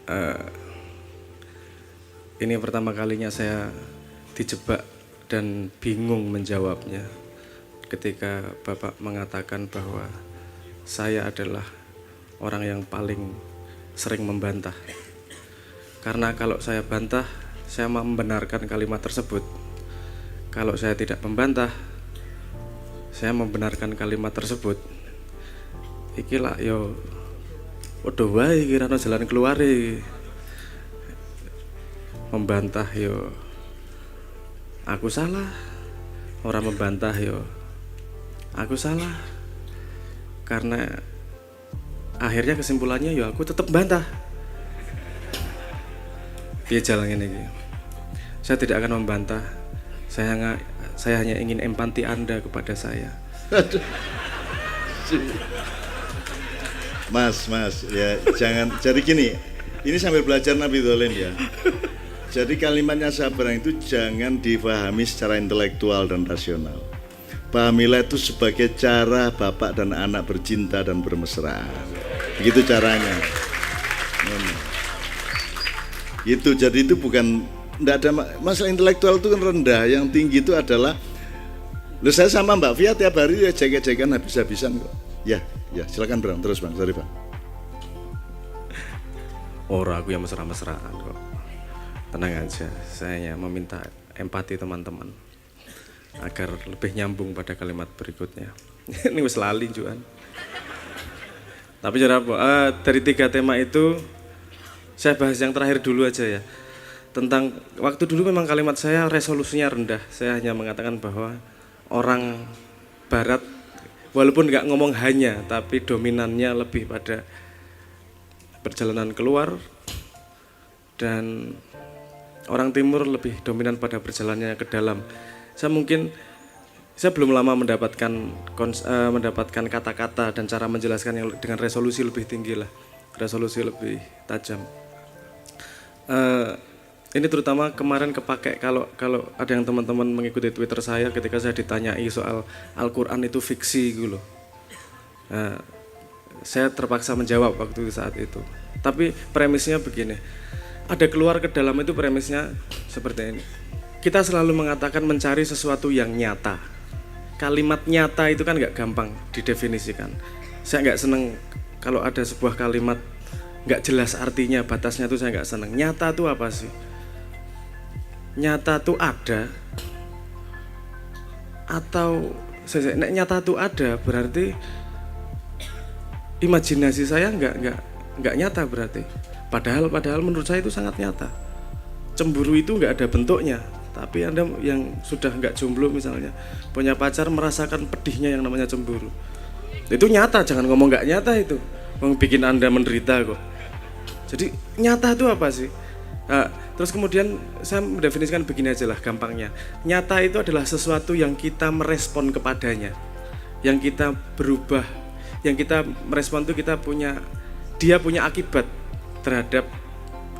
Eh, ini pertama kalinya saya dijebak dan bingung menjawabnya ketika Bapak mengatakan bahwa saya adalah orang yang paling sering membantah. Karena kalau saya bantah, saya membenarkan kalimat tersebut. Kalau saya tidak membantah, saya membenarkan kalimat tersebut. Iki lah yo waduh wae kira jalan keluar membantah yo aku salah, orang membantah yo aku salah, karena akhirnya kesimpulannya yo aku tetap bantah. Dia jalan ini, saya tidak akan membantah, saya hanya ingin empati Anda kepada saya. Mas, ya jangan. Jadi gini, ini sambil belajar Nabi Dholen ya. Jadi kalimatnya sabar itu jangan difahami secara intelektual dan rasional. Pahamilah itu sebagai cara bapak dan anak bercinta dan bermesraan. Begitu caranya. Itu jadi itu bukan, tidak ada masalah intelektual itu kan rendah. Yang tinggi itu adalah, saya sama Mbak Fia tiap hari ya jek-jekan habis-habisan kok. Ya, silakan Bang, terus Bang, sorry Bang. Orang aku yang mesra-mesraan kok. Tenang aja, saya hanya meminta empati teman-teman agar lebih nyambung pada kalimat berikutnya. Ini wis lali Juan. Tapi dari 3 tema itu saya bahas yang terakhir dulu aja ya. Tentang waktu dulu memang kalimat saya resolusinya rendah. Saya hanya mengatakan bahwa orang Barat walaupun nggak ngomong hanya, tapi dominannya lebih pada perjalanan keluar, dan orang Timur lebih dominan pada perjalanannya ke dalam. Saya belum lama mendapatkan kata-kata dan cara menjelaskan yang dengan resolusi lebih tinggi lah, resolusi lebih tajam. Ini terutama kemarin kepake kalau ada yang teman-teman mengikuti Twitter saya ketika saya ditanyai soal Al-Quran itu fiksi gitu loh. Saya terpaksa menjawab waktu saat itu. Tapi premisnya begini, ada keluar ke dalam itu premisnya seperti ini. Kita selalu mengatakan mencari sesuatu yang nyata. Kalimat nyata itu kan nggak gampang didefinisikan. Saya nggak seneng kalau ada sebuah kalimat nggak jelas artinya, batasnya itu saya nggak seneng. Nyata itu apa sih? Nyata tuh ada, atau nyata tuh ada berarti imajinasi saya nggak nyata berarti. Padahal menurut saya itu sangat nyata. Cemburu itu nggak ada bentuknya, tapi Anda yang sudah nggak jomblo misalnya punya pacar merasakan pedihnya yang namanya cemburu. Itu nyata, jangan ngomong nggak nyata itu, bikin Anda menderita kok. Jadi nyata itu apa sih? Terus kemudian saya mendefinisikan begini aja lah gampangnya. Nyata itu adalah sesuatu yang kita merespon kepadanya, yang kita berubah, yang kita merespon itu dia punya akibat terhadap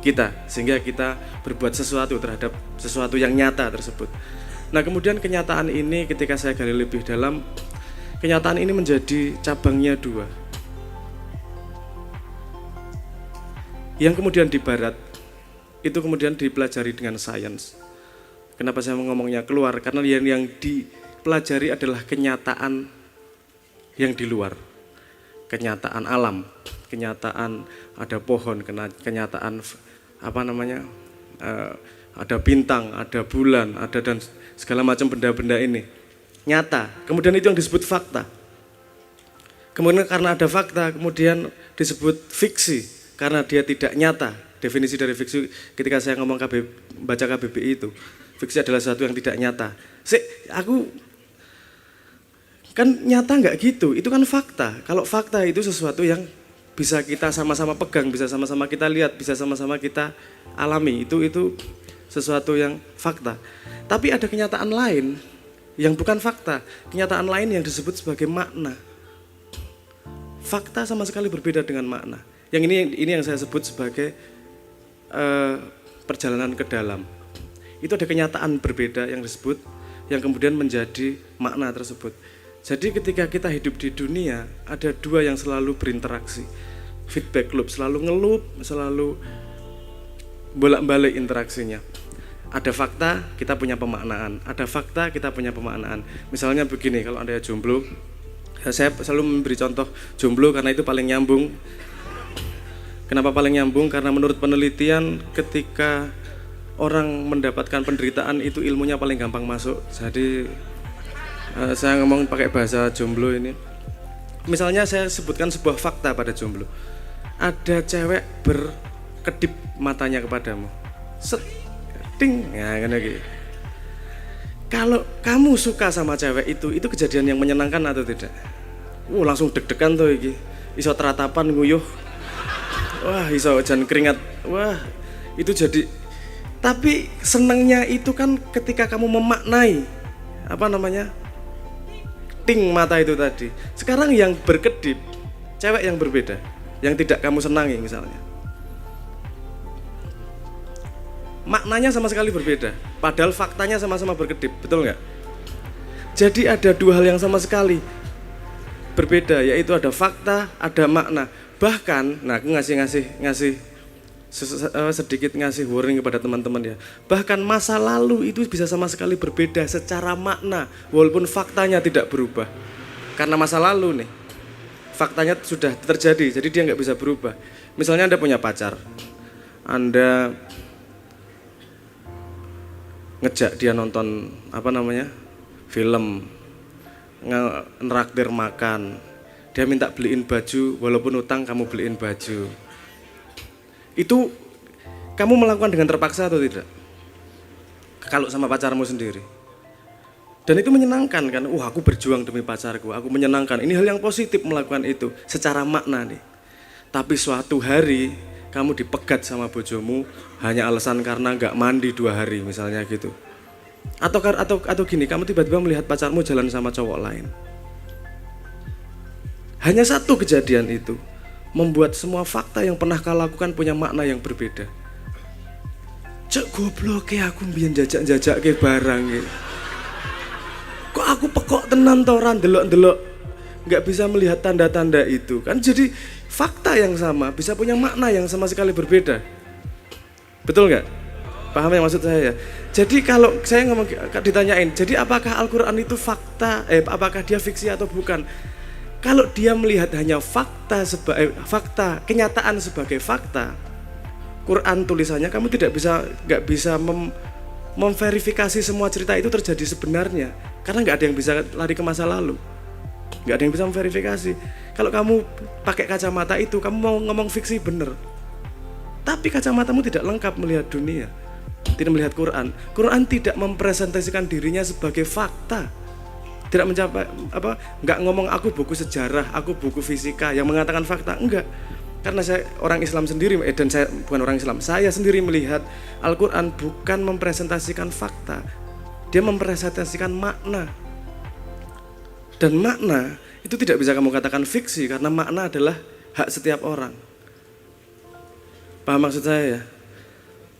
kita, sehingga kita berbuat sesuatu terhadap sesuatu yang nyata tersebut. Nah kemudian kenyataan ini ketika saya gali lebih dalam, kenyataan ini menjadi cabangnya 2. Yang kemudian di Barat itu kemudian dipelajari dengan sains. Kenapa saya ngomongnya keluar? Karena yang dipelajari adalah kenyataan yang di luar. Kenyataan alam, kenyataan ada pohon, kenyataan ada bintang, ada bulan, ada dan segala macam benda-benda ini. Nyata. Kemudian itu yang disebut fakta. Kemudian karena ada fakta, kemudian disebut fiksi karena dia tidak nyata. Definisi dari fiksi ketika saya ngomong baca KBBI itu, fiksi adalah sesuatu yang tidak nyata. Aku kan nyata nggak gitu, itu kan fakta. Kalau fakta itu sesuatu yang bisa kita sama-sama pegang, bisa sama-sama kita lihat, bisa sama-sama kita alami, itu sesuatu yang fakta. Tapi ada kenyataan lain yang bukan fakta, kenyataan lain yang disebut sebagai makna. Fakta sama sekali berbeda dengan makna. Yang ini yang saya sebut sebagai perjalanan ke dalam. Itu ada kenyataan berbeda yang disebut, yang kemudian menjadi makna tersebut. Jadi ketika kita hidup di dunia, ada 2 yang selalu berinteraksi. Feedback loop, selalu ngelup, selalu bolak-balik interaksinya. Ada fakta, kita punya pemaknaan. Ada fakta, kita punya pemaknaan. Misalnya begini, kalau Anda jomblo, saya selalu memberi contoh jomblo karena itu paling nyambung. Kenapa paling nyambung? Karena menurut penelitian ketika orang mendapatkan penderitaan itu ilmunya paling gampang masuk. Jadi saya ngomong pakai bahasa jomblo ini. Misalnya saya sebutkan sebuah fakta pada jomblo. Ada cewek berkedip matanya kepadamu. Set, ting, ya kan gitu. Kalau kamu suka sama cewek itu kejadian yang menyenangkan atau tidak? Langsung deg-degan tuh iki. Iso teratapan nguyuh. Wah, iso jan keringat. Wah, itu jadi. Tapi senangnya itu kan ketika kamu memaknai ting mata itu tadi. Sekarang yang berkedip, cewek yang berbeda, yang tidak kamu senangi misalnya. Maknanya sama sekali berbeda, padahal faktanya sama-sama berkedip, betul nggak? Jadi ada dua hal yang sama sekali berbeda, yaitu ada fakta, ada makna. Bahkan, nah aku ngasih sedikit ngasih warning kepada teman-teman ya. Bahkan masa lalu itu bisa sama sekali berbeda secara makna, walaupun faktanya tidak berubah. Karena masa lalu nih, faktanya sudah terjadi, jadi dia nggak bisa berubah. Misalnya Anda punya pacar, Anda ngejak dia nonton film, ngeraktir makan, dia minta beliin baju, walaupun utang kamu beliin baju. Itu kamu melakukan dengan terpaksa atau tidak? Kalau sama pacarmu sendiri. Dan itu menyenangkan kan? Aku berjuang demi pacarku, aku menyenangkan. Ini hal yang positif melakukan itu secara makna nih. Tapi suatu hari kamu dipegat sama bojomu hanya alasan karena nggak mandi 2 hari misalnya gitu. Atau gini, kamu tiba-tiba melihat pacarmu jalan sama cowok lain. Hanya satu kejadian itu membuat semua fakta yang pernah kau lakukan punya makna yang berbeda. Cek goblok aku mbiyen jajak-jajak ke barang gitu. Kok aku pekok tenan to ora ndelok-ndelok, nggak bisa melihat tanda-tanda itu kan. Jadi fakta yang sama bisa punya makna yang sama sekali berbeda. Betul nggak? Paham yang maksud saya ya? Jadi kalau saya ngomong ditanyain, jadi apakah Al-Quran itu fakta? Apakah dia fiksi atau bukan? Kalau dia melihat hanya fakta kenyataan sebagai fakta, Quran tulisannya kamu nggak bisa memverifikasi semua cerita itu terjadi sebenarnya, karena nggak ada yang bisa lari ke masa lalu, nggak ada yang bisa memverifikasi. Kalau kamu pakai kacamata itu, kamu mau ngomong fiksi bener, tapi kacamatamu tidak lengkap melihat dunia, tidak melihat Quran. Quran tidak mempresentasikan dirinya sebagai fakta. Tidak mencapai nggak ngomong aku buku sejarah, aku buku fisika yang mengatakan fakta, enggak. Karena saya orang Islam sendiri, dan saya bukan orang Islam, saya sendiri melihat Al-Quran bukan mempresentasikan fakta, dia mempresentasikan makna. Dan makna itu tidak bisa kamu katakan fiksi, karena makna adalah hak setiap orang. Paham maksud saya ya?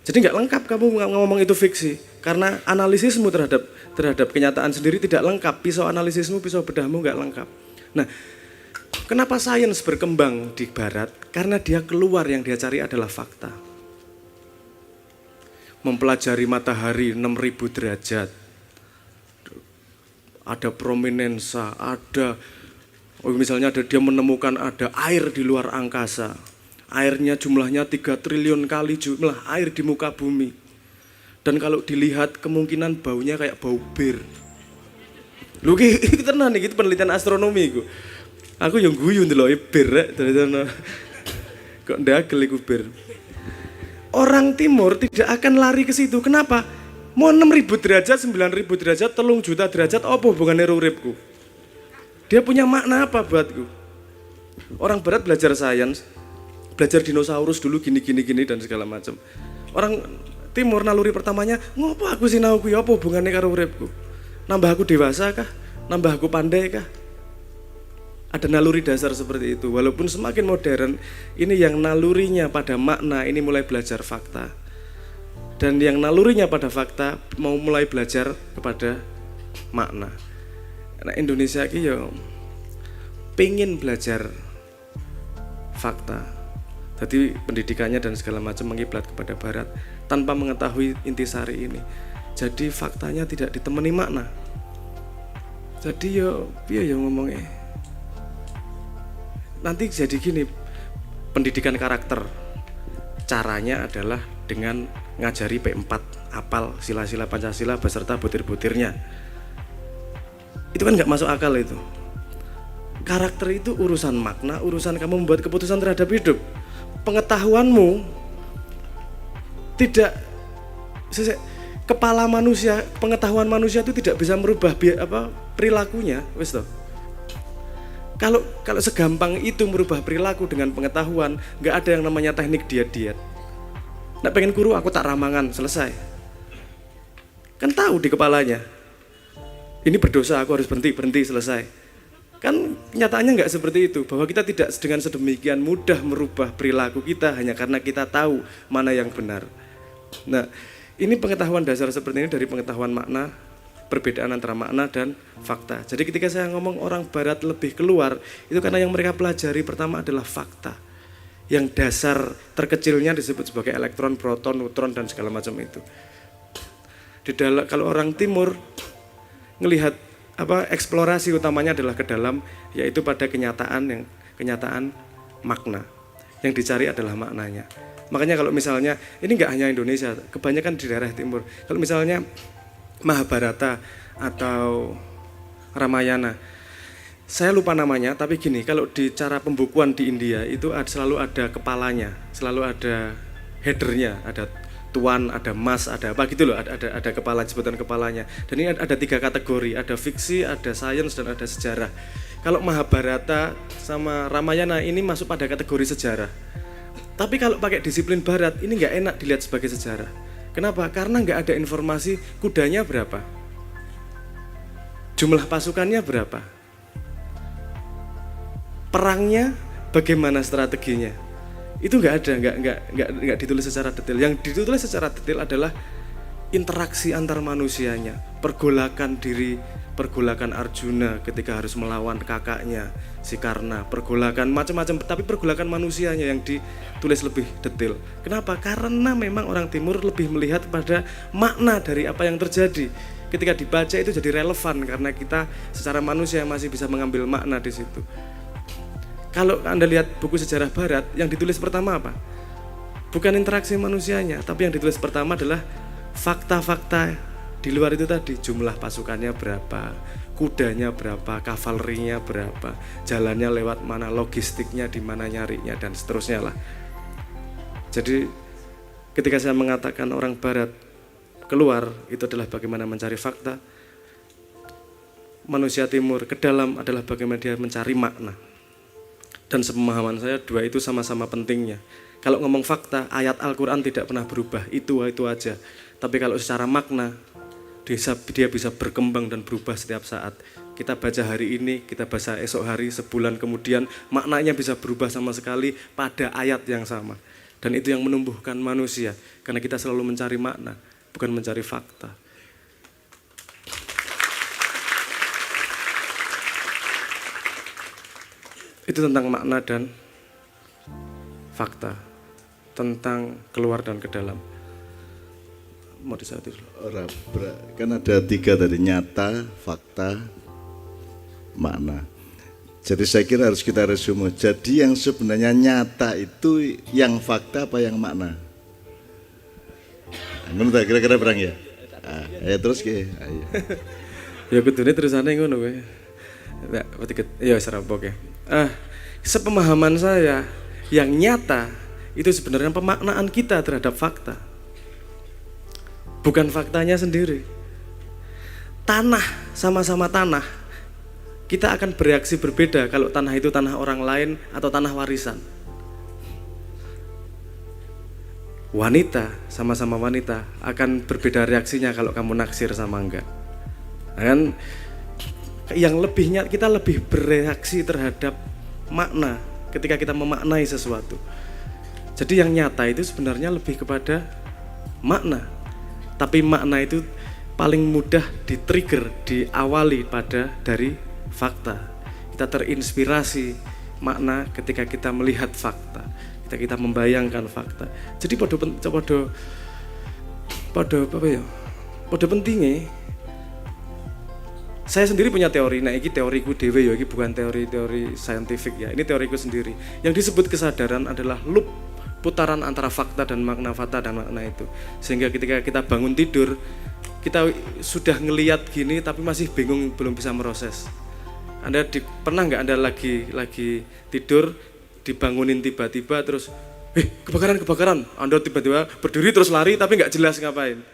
Jadi nggak lengkap kamu ngomong itu fiksi, karena analisismu terhadap kenyataan sendiri tidak lengkap. Pisau analisismu, pisau bedahmu nggak lengkap. Nah, kenapa sains berkembang di Barat? Karena dia keluar yang dia cari adalah fakta. Mempelajari matahari 6.000 derajat, ada prominensa, misalnya dia menemukan ada air di luar angkasa. Airnya jumlahnya 3 triliun kali jumlah air di muka bumi. Dan kalau dilihat kemungkinan baunya kayak bau bir. Lho iki tenan iki penelitian astronomi iku. Aku yang guyu ndelok bir rek dari kok ndagel iku bir. Orang timur tidak akan lari ke situ. Kenapa? Mau 6.000 derajat, 9.000 derajat, 3 juta derajat, apa hubungannya uripku? Dia punya makna apa buatku? Orang Barat belajar sains, belajar dinosaurus dulu gini dan segala macam. Orang Timur naluri pertamanya, ngopo aku sinau kuwi apa hubungannya karo uripku? Nambah aku dewasa kah? Nambah aku pandai kah? Ada naluri dasar seperti itu. Walaupun semakin modern, ini yang nalurinya pada makna ini mulai belajar fakta. Dan yang nalurinya pada fakta mau mulai belajar kepada makna. Nah, Indonesia ini ya pengen belajar fakta. Jadi pendidikannya dan segala macam mengiblat kepada barat tanpa mengetahui intisari ini. Jadi faktanya tidak ditemani makna. Jadi yo ngomongnya. Nanti jadi gini, pendidikan karakter. Caranya adalah dengan ngajari P4, apal sila-sila Pancasila beserta butir-butirnya. Itu kan nggak masuk akal itu. Karakter itu urusan makna, urusan kamu membuat keputusan terhadap hidup. Pengetahuanmu tidak kepala manusia, pengetahuan manusia itu tidak bisa merubah perilakunya, wis toh. Kalau segampang itu merubah perilaku dengan pengetahuan, nggak ada yang namanya teknik diet. Nggak pengen kuru, aku tak ramangan, selesai. Kan tahu di kepalanya, ini berdosa, aku harus berhenti, selesai. Kan nyatanya nggak seperti itu, bahwa kita tidak dengan sedemikian mudah merubah perilaku kita hanya karena kita tahu mana yang benar. Nah, ini pengetahuan dasar seperti ini dari pengetahuan makna, perbedaan antara makna dan fakta. Jadi ketika saya ngomong orang barat lebih keluar, itu karena yang mereka pelajari pertama adalah fakta. Yang dasar terkecilnya disebut sebagai elektron, proton, neutron, dan segala macam itu. Kalau orang timur ngelihat eksplorasi utamanya adalah ke dalam, yaitu pada kenyataan makna. Yang dicari adalah maknanya. Makanya kalau misalnya, ini nggak hanya Indonesia, kebanyakan di daerah timur. Kalau misalnya Mahabharata atau Ramayana, saya lupa namanya, tapi gini, kalau di cara pembukuan di India itu selalu ada kepalanya, selalu ada headernya, ada tuan, ada mas, ada apa gitu loh, ada kepala, sebutan kepalanya. Dan ini ada 3 kategori, ada fiksi, ada sains, dan ada sejarah. Kalau Mahabharata sama Ramayana ini masuk pada kategori sejarah. Tapi kalau pakai disiplin barat, ini nggak enak dilihat sebagai sejarah. Kenapa? Karena nggak ada informasi kudanya berapa, jumlah pasukannya berapa, perangnya bagaimana strateginya. Itu nggak ada, nggak ditulis secara detail. Yang ditulis secara detail adalah interaksi antar manusianya, pergolakan Arjuna ketika harus melawan kakaknya si Karna, pergolakan macam-macam, tapi pergolakan manusianya yang ditulis lebih detail. Kenapa? Karena memang orang timur lebih melihat pada makna dari apa yang terjadi. Ketika dibaca itu jadi relevan karena kita secara manusia masih bisa mengambil makna di situ. Kalau Anda lihat buku sejarah barat, yang ditulis pertama apa? Bukan interaksi manusianya, tapi yang ditulis pertama adalah fakta-fakta di luar itu tadi. Jumlah pasukannya berapa, kudanya berapa, kavalerinya berapa, jalannya lewat mana, logistiknya di mana nyarinya, dan seterusnya lah. Jadi ketika saya mengatakan orang barat keluar, itu adalah bagaimana mencari fakta. Manusia timur ke dalam adalah bagaimana dia mencari makna. Dan sepemahaman saya, dua itu sama-sama pentingnya. Kalau ngomong fakta, ayat Al-Quran tidak pernah berubah, itu aja. Tapi kalau secara makna, dia bisa berkembang dan berubah setiap saat. Kita baca hari ini, kita baca esok hari, sebulan kemudian, maknanya bisa berubah sama sekali pada ayat yang sama. Dan itu yang menumbuhkan manusia, karena kita selalu mencari makna, bukan mencari fakta. Itu tentang makna dan fakta, tentang keluar dan ke dalam. Mau disatuin dulu? Kan ada 3 tadi, nyata, fakta, makna. Jadi saya kira harus kita resume. Jadi yang sebenarnya nyata itu yang fakta apa yang makna? Menurut kira-kira berang ya? Ya terus ke. Ya kudune terusane ngono kowe. Ya serapok ya. Sepemahaman saya, yang nyata itu sebenarnya pemaknaan kita terhadap fakta, bukan faktanya sendiri. Tanah, sama-sama tanah, kita akan bereaksi berbeda kalau tanah itu tanah orang lain atau tanah warisan. Wanita, sama-sama wanita, akan berbeda reaksinya kalau kamu naksir sama enggak. Dan kita lebih bereaksi terhadap makna ketika kita memaknai sesuatu. Jadi yang nyata itu sebenarnya lebih kepada makna. Tapi makna itu paling mudah di-trigger, diawali dari fakta. Kita terinspirasi makna ketika kita melihat fakta. kita membayangkan fakta. Jadi podo pentingnya. Saya sendiri punya teori, nah ini teoriku dewe ya, ini bukan teori saintifik ya, ini teoriku sendiri. Yang disebut kesadaran adalah loop putaran antara fakta dan makna itu. Sehingga ketika kita bangun tidur, kita sudah ngelihat gini tapi masih bingung, belum bisa meroses. Anda pernah nggak Anda lagi tidur, dibangunin tiba-tiba terus, kebakaran, Anda tiba-tiba berdiri terus lari tapi nggak jelas ngapain.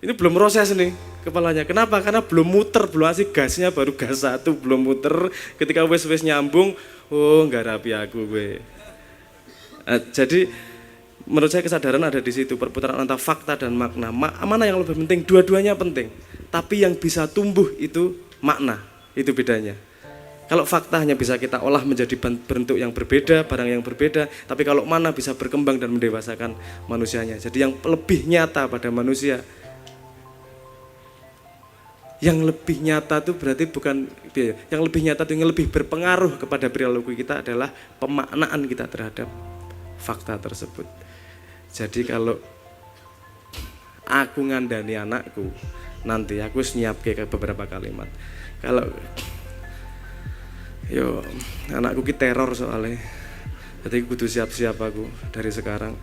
Ini belum proses nih kepalanya. Kenapa? Karena belum muter, belum asik gasnya, baru gas 1 belum muter. Ketika wes nyambung, oh nggak rapi aku gue. Jadi menurut saya kesadaran ada di situ, perputaran antara fakta dan makna. Mana yang lebih penting? Dua-duanya penting. Tapi yang bisa tumbuh itu makna, itu bedanya. Kalau fakta hanya bisa kita olah menjadi bentuk yang berbeda, barang yang berbeda. Tapi kalau makna bisa berkembang dan mendewasakan manusianya. Jadi yang lebih nyata pada manusia, yang lebih nyata itu berarti bukan, yang lebih nyata itu yang lebih berpengaruh kepada perilaku kita adalah pemaknaan kita terhadap fakta tersebut. Jadi kalau aku ngandani anakku, nanti aku nyiap ke beberapa kalimat. Kalau anakku ki teror soalnya, jadi kudu siap-siap aku dari sekarang.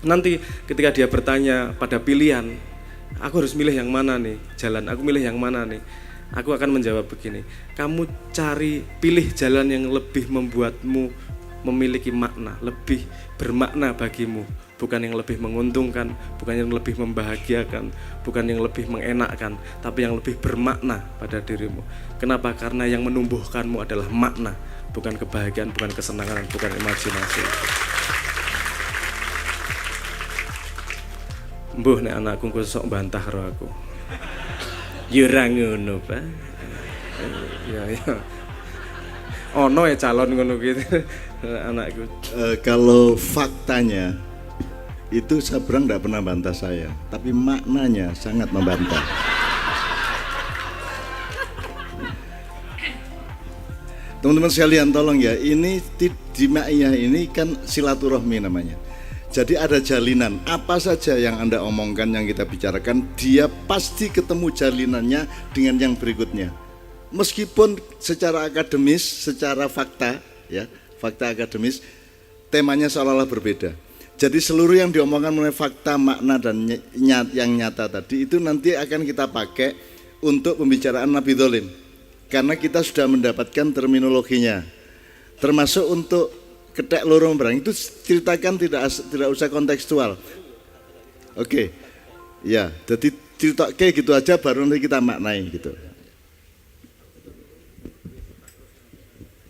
Nanti ketika dia bertanya pada pilihan, aku harus milih yang mana nih jalan, aku milih yang mana nih, aku akan menjawab begini, kamu cari pilih jalan yang lebih membuatmu memiliki makna, lebih bermakna bagimu, bukan yang lebih menguntungkan, bukan yang lebih membahagiakan, bukan yang lebih mengenakkan, tapi yang lebih bermakna pada dirimu. Kenapa? Karena yang menumbuhkanmu adalah makna, bukan kebahagiaan, bukan kesenangan, bukan imajinasi. Mbuh nek anakku kok sok bantah karo aku. Ya ora ngono, Pak. Ya. Ono ya calon ngono gitu anakku. Kalau faktanya itu Sabrang enggak pernah bantah saya, tapi maknanya sangat membantah. Teman-teman sekalian tolong ya, ini di Ma'iyah ini kan silaturahmi namanya. Jadi ada jalinan, apa saja yang Anda omongkan, yang kita bicarakan, dia pasti ketemu jalinannya dengan yang berikutnya. Meskipun secara akademis, secara fakta, ya, fakta akademis, temanya seolah-olah berbeda. Jadi seluruh yang diomongkan mengenai fakta, makna, dan yang nyata tadi, itu nanti akan kita pakai untuk pembicaraan Nabi Dholim. Karena kita sudah mendapatkan terminologinya. Termasuk untuk ketek loro barang itu ceritakan tidak usah kontekstual. Oke. Ya, jadi cerita kayak gitu aja baru nanti kita maknai gitu.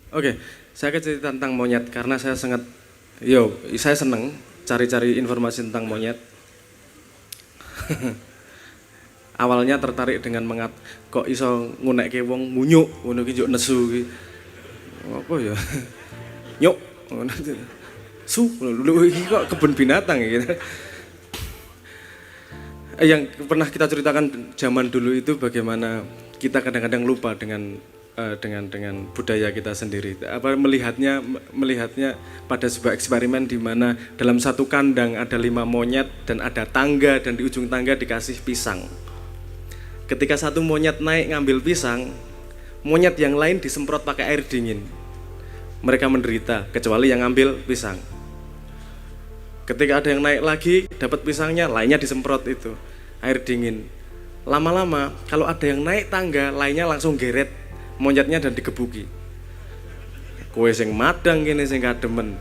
Oke, saya akan cerita tentang monyet karena saya saya seneng cari-cari informasi tentang monyet. Awalnya tertarik dengan kok iso ngunekke wong munyuk, ngono ki njuk nesu ki. Apa ya? Nyuk. Lu ini kok kebun binatang gitu. Yang pernah kita ceritakan zaman dulu itu bagaimana kita kadang-kadang lupa dengan budaya kita sendiri. Melihatnya pada sebuah eksperimen di mana dalam satu kandang ada 5 monyet dan ada tangga, dan di ujung tangga dikasih pisang. Ketika satu monyet naik ngambil pisang, monyet yang lain disemprot pakai air dingin. Mereka menderita, kecuali yang ngambil pisang. Ketika ada yang naik lagi, dapat pisangnya, lainnya disemprot itu air dingin. Lama-lama, kalau ada yang naik tangga, lainnya langsung geret monyetnya dan digebuki. Kowe sing madang kene sing kademen.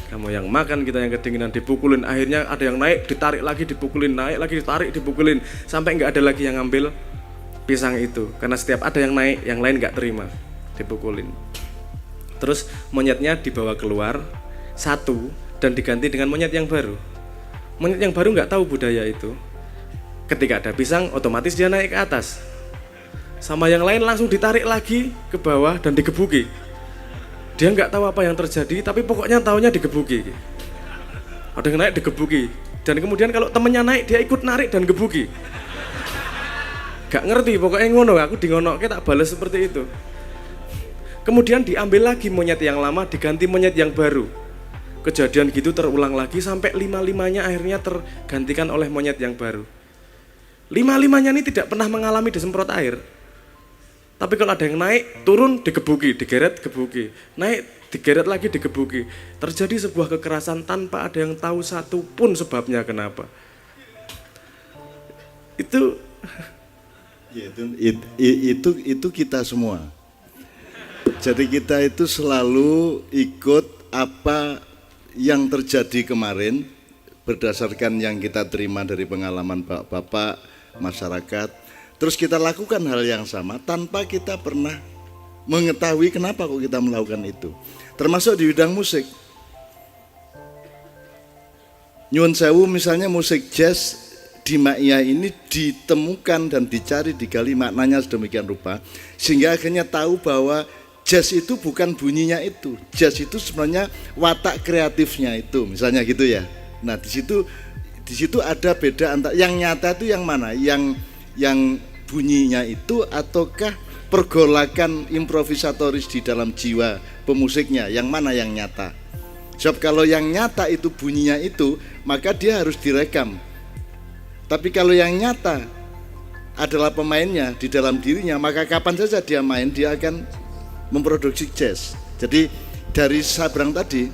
Kamu yang makan, kita yang kedinginan, dipukulin. Akhirnya ada yang naik, ditarik lagi, dipukulin, naik lagi, ditarik, dipukulin, sampai nggak ada lagi yang ngambil pisang itu. Karena setiap ada yang naik, yang lain nggak terima, dipukulin. Terus monyetnya dibawa keluar satu dan diganti dengan monyet yang baru. Monyet yang baru nggak tahu budaya itu. Ketika ada pisang, otomatis dia naik ke atas. Sama yang lain langsung ditarik lagi ke bawah dan digebuki. Dia nggak tahu apa yang terjadi, tapi pokoknya taunya digebuki. Ada yang naik digebuki. Dan kemudian kalau temennya naik, dia ikut narik dan gebuki. Gak ngerti, pokoknya ngono, aku di ngono, tak balas seperti itu. Kemudian diambil lagi monyet yang lama, diganti monyet yang baru. kejadian gitu terulang lagi sampai 5-5-nya akhirnya tergantikan oleh monyet yang baru. 5-5-nya ini tidak pernah mengalami disemprot air. Tapi kalau ada yang naik, turun, digebuki, digeret, gebuki. Naik, digeret lagi, digebuki. Terjadi sebuah kekerasan tanpa ada yang tahu satu pun sebabnya kenapa. Itu ya, itu kita semua. Jadi kita itu selalu ikut apa yang terjadi kemarin berdasarkan yang kita terima dari pengalaman bapak-bapak, masyarakat. Terus kita lakukan hal yang sama tanpa kita pernah mengetahui kenapa kok kita melakukan itu. Termasuk di bidang musik. Nyuwun sewu misalnya musik jazz di Maia ini ditemukan dan dicari, digali maknanya sedemikian rupa sehingga akhirnya tahu bahwa jazz itu bukan bunyinya itu. Jazz itu sebenarnya watak kreatifnya itu, misalnya gitu ya. Nah, di situ ada beda antara yang nyata itu yang mana? Yang bunyinya itu ataukah pergolakan improvisatoris di dalam jiwa pemusiknya? Yang mana yang nyata? Sebab kalau yang nyata itu bunyinya itu, maka dia harus direkam. Tapi kalau yang nyata adalah pemainnya di dalam dirinya, maka kapan saja dia main, dia akan memproduksi jazz. Jadi dari Sabrang tadi,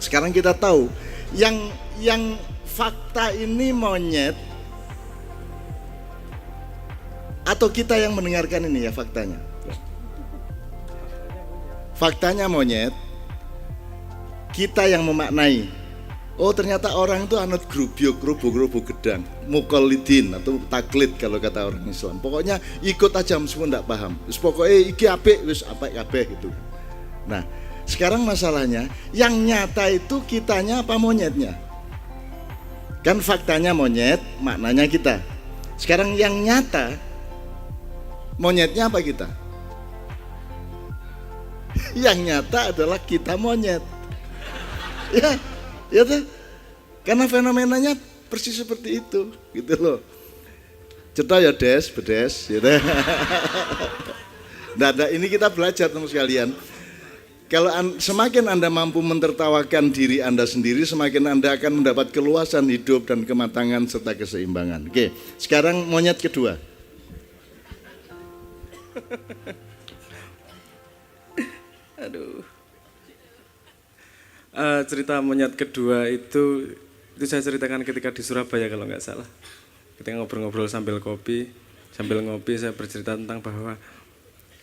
sekarang kita tahu yang fakta ini monyet atau kita yang mendengarkan ini ya faktanya. Faktanya monyet, kita yang memaknai. Oh ternyata orang itu anut grubyuk, gerubuk gedang, mukolidin atau taklid kalau kata orang Islam. Pokoknya ikut aja meskipun tidak paham. Terus pokoknya iki apik, wis apik kabeh gitu. Nah, sekarang masalahnya yang nyata itu kitanya apa monyetnya? Kan faktanya monyet, maknanya kita. Sekarang yang nyata monyetnya apa kita? Yang nyata adalah kita monyet. Ya tuh, karena fenomenanya persis seperti itu, gitu loh. Cetak ya bedes, gitu. Nah, ini kita belajar teman sekalian. Kalau semakin Anda mampu mentertawakan diri Anda sendiri, semakin Anda akan mendapat keluasan hidup dan kematangan serta keseimbangan. Oke, sekarang monyet kedua. Aduh. Cerita monyet kedua itu saya ceritakan ketika di Surabaya kalau nggak salah. Kita ngobrol-ngobrol sambil ngopi saya bercerita tentang bahwa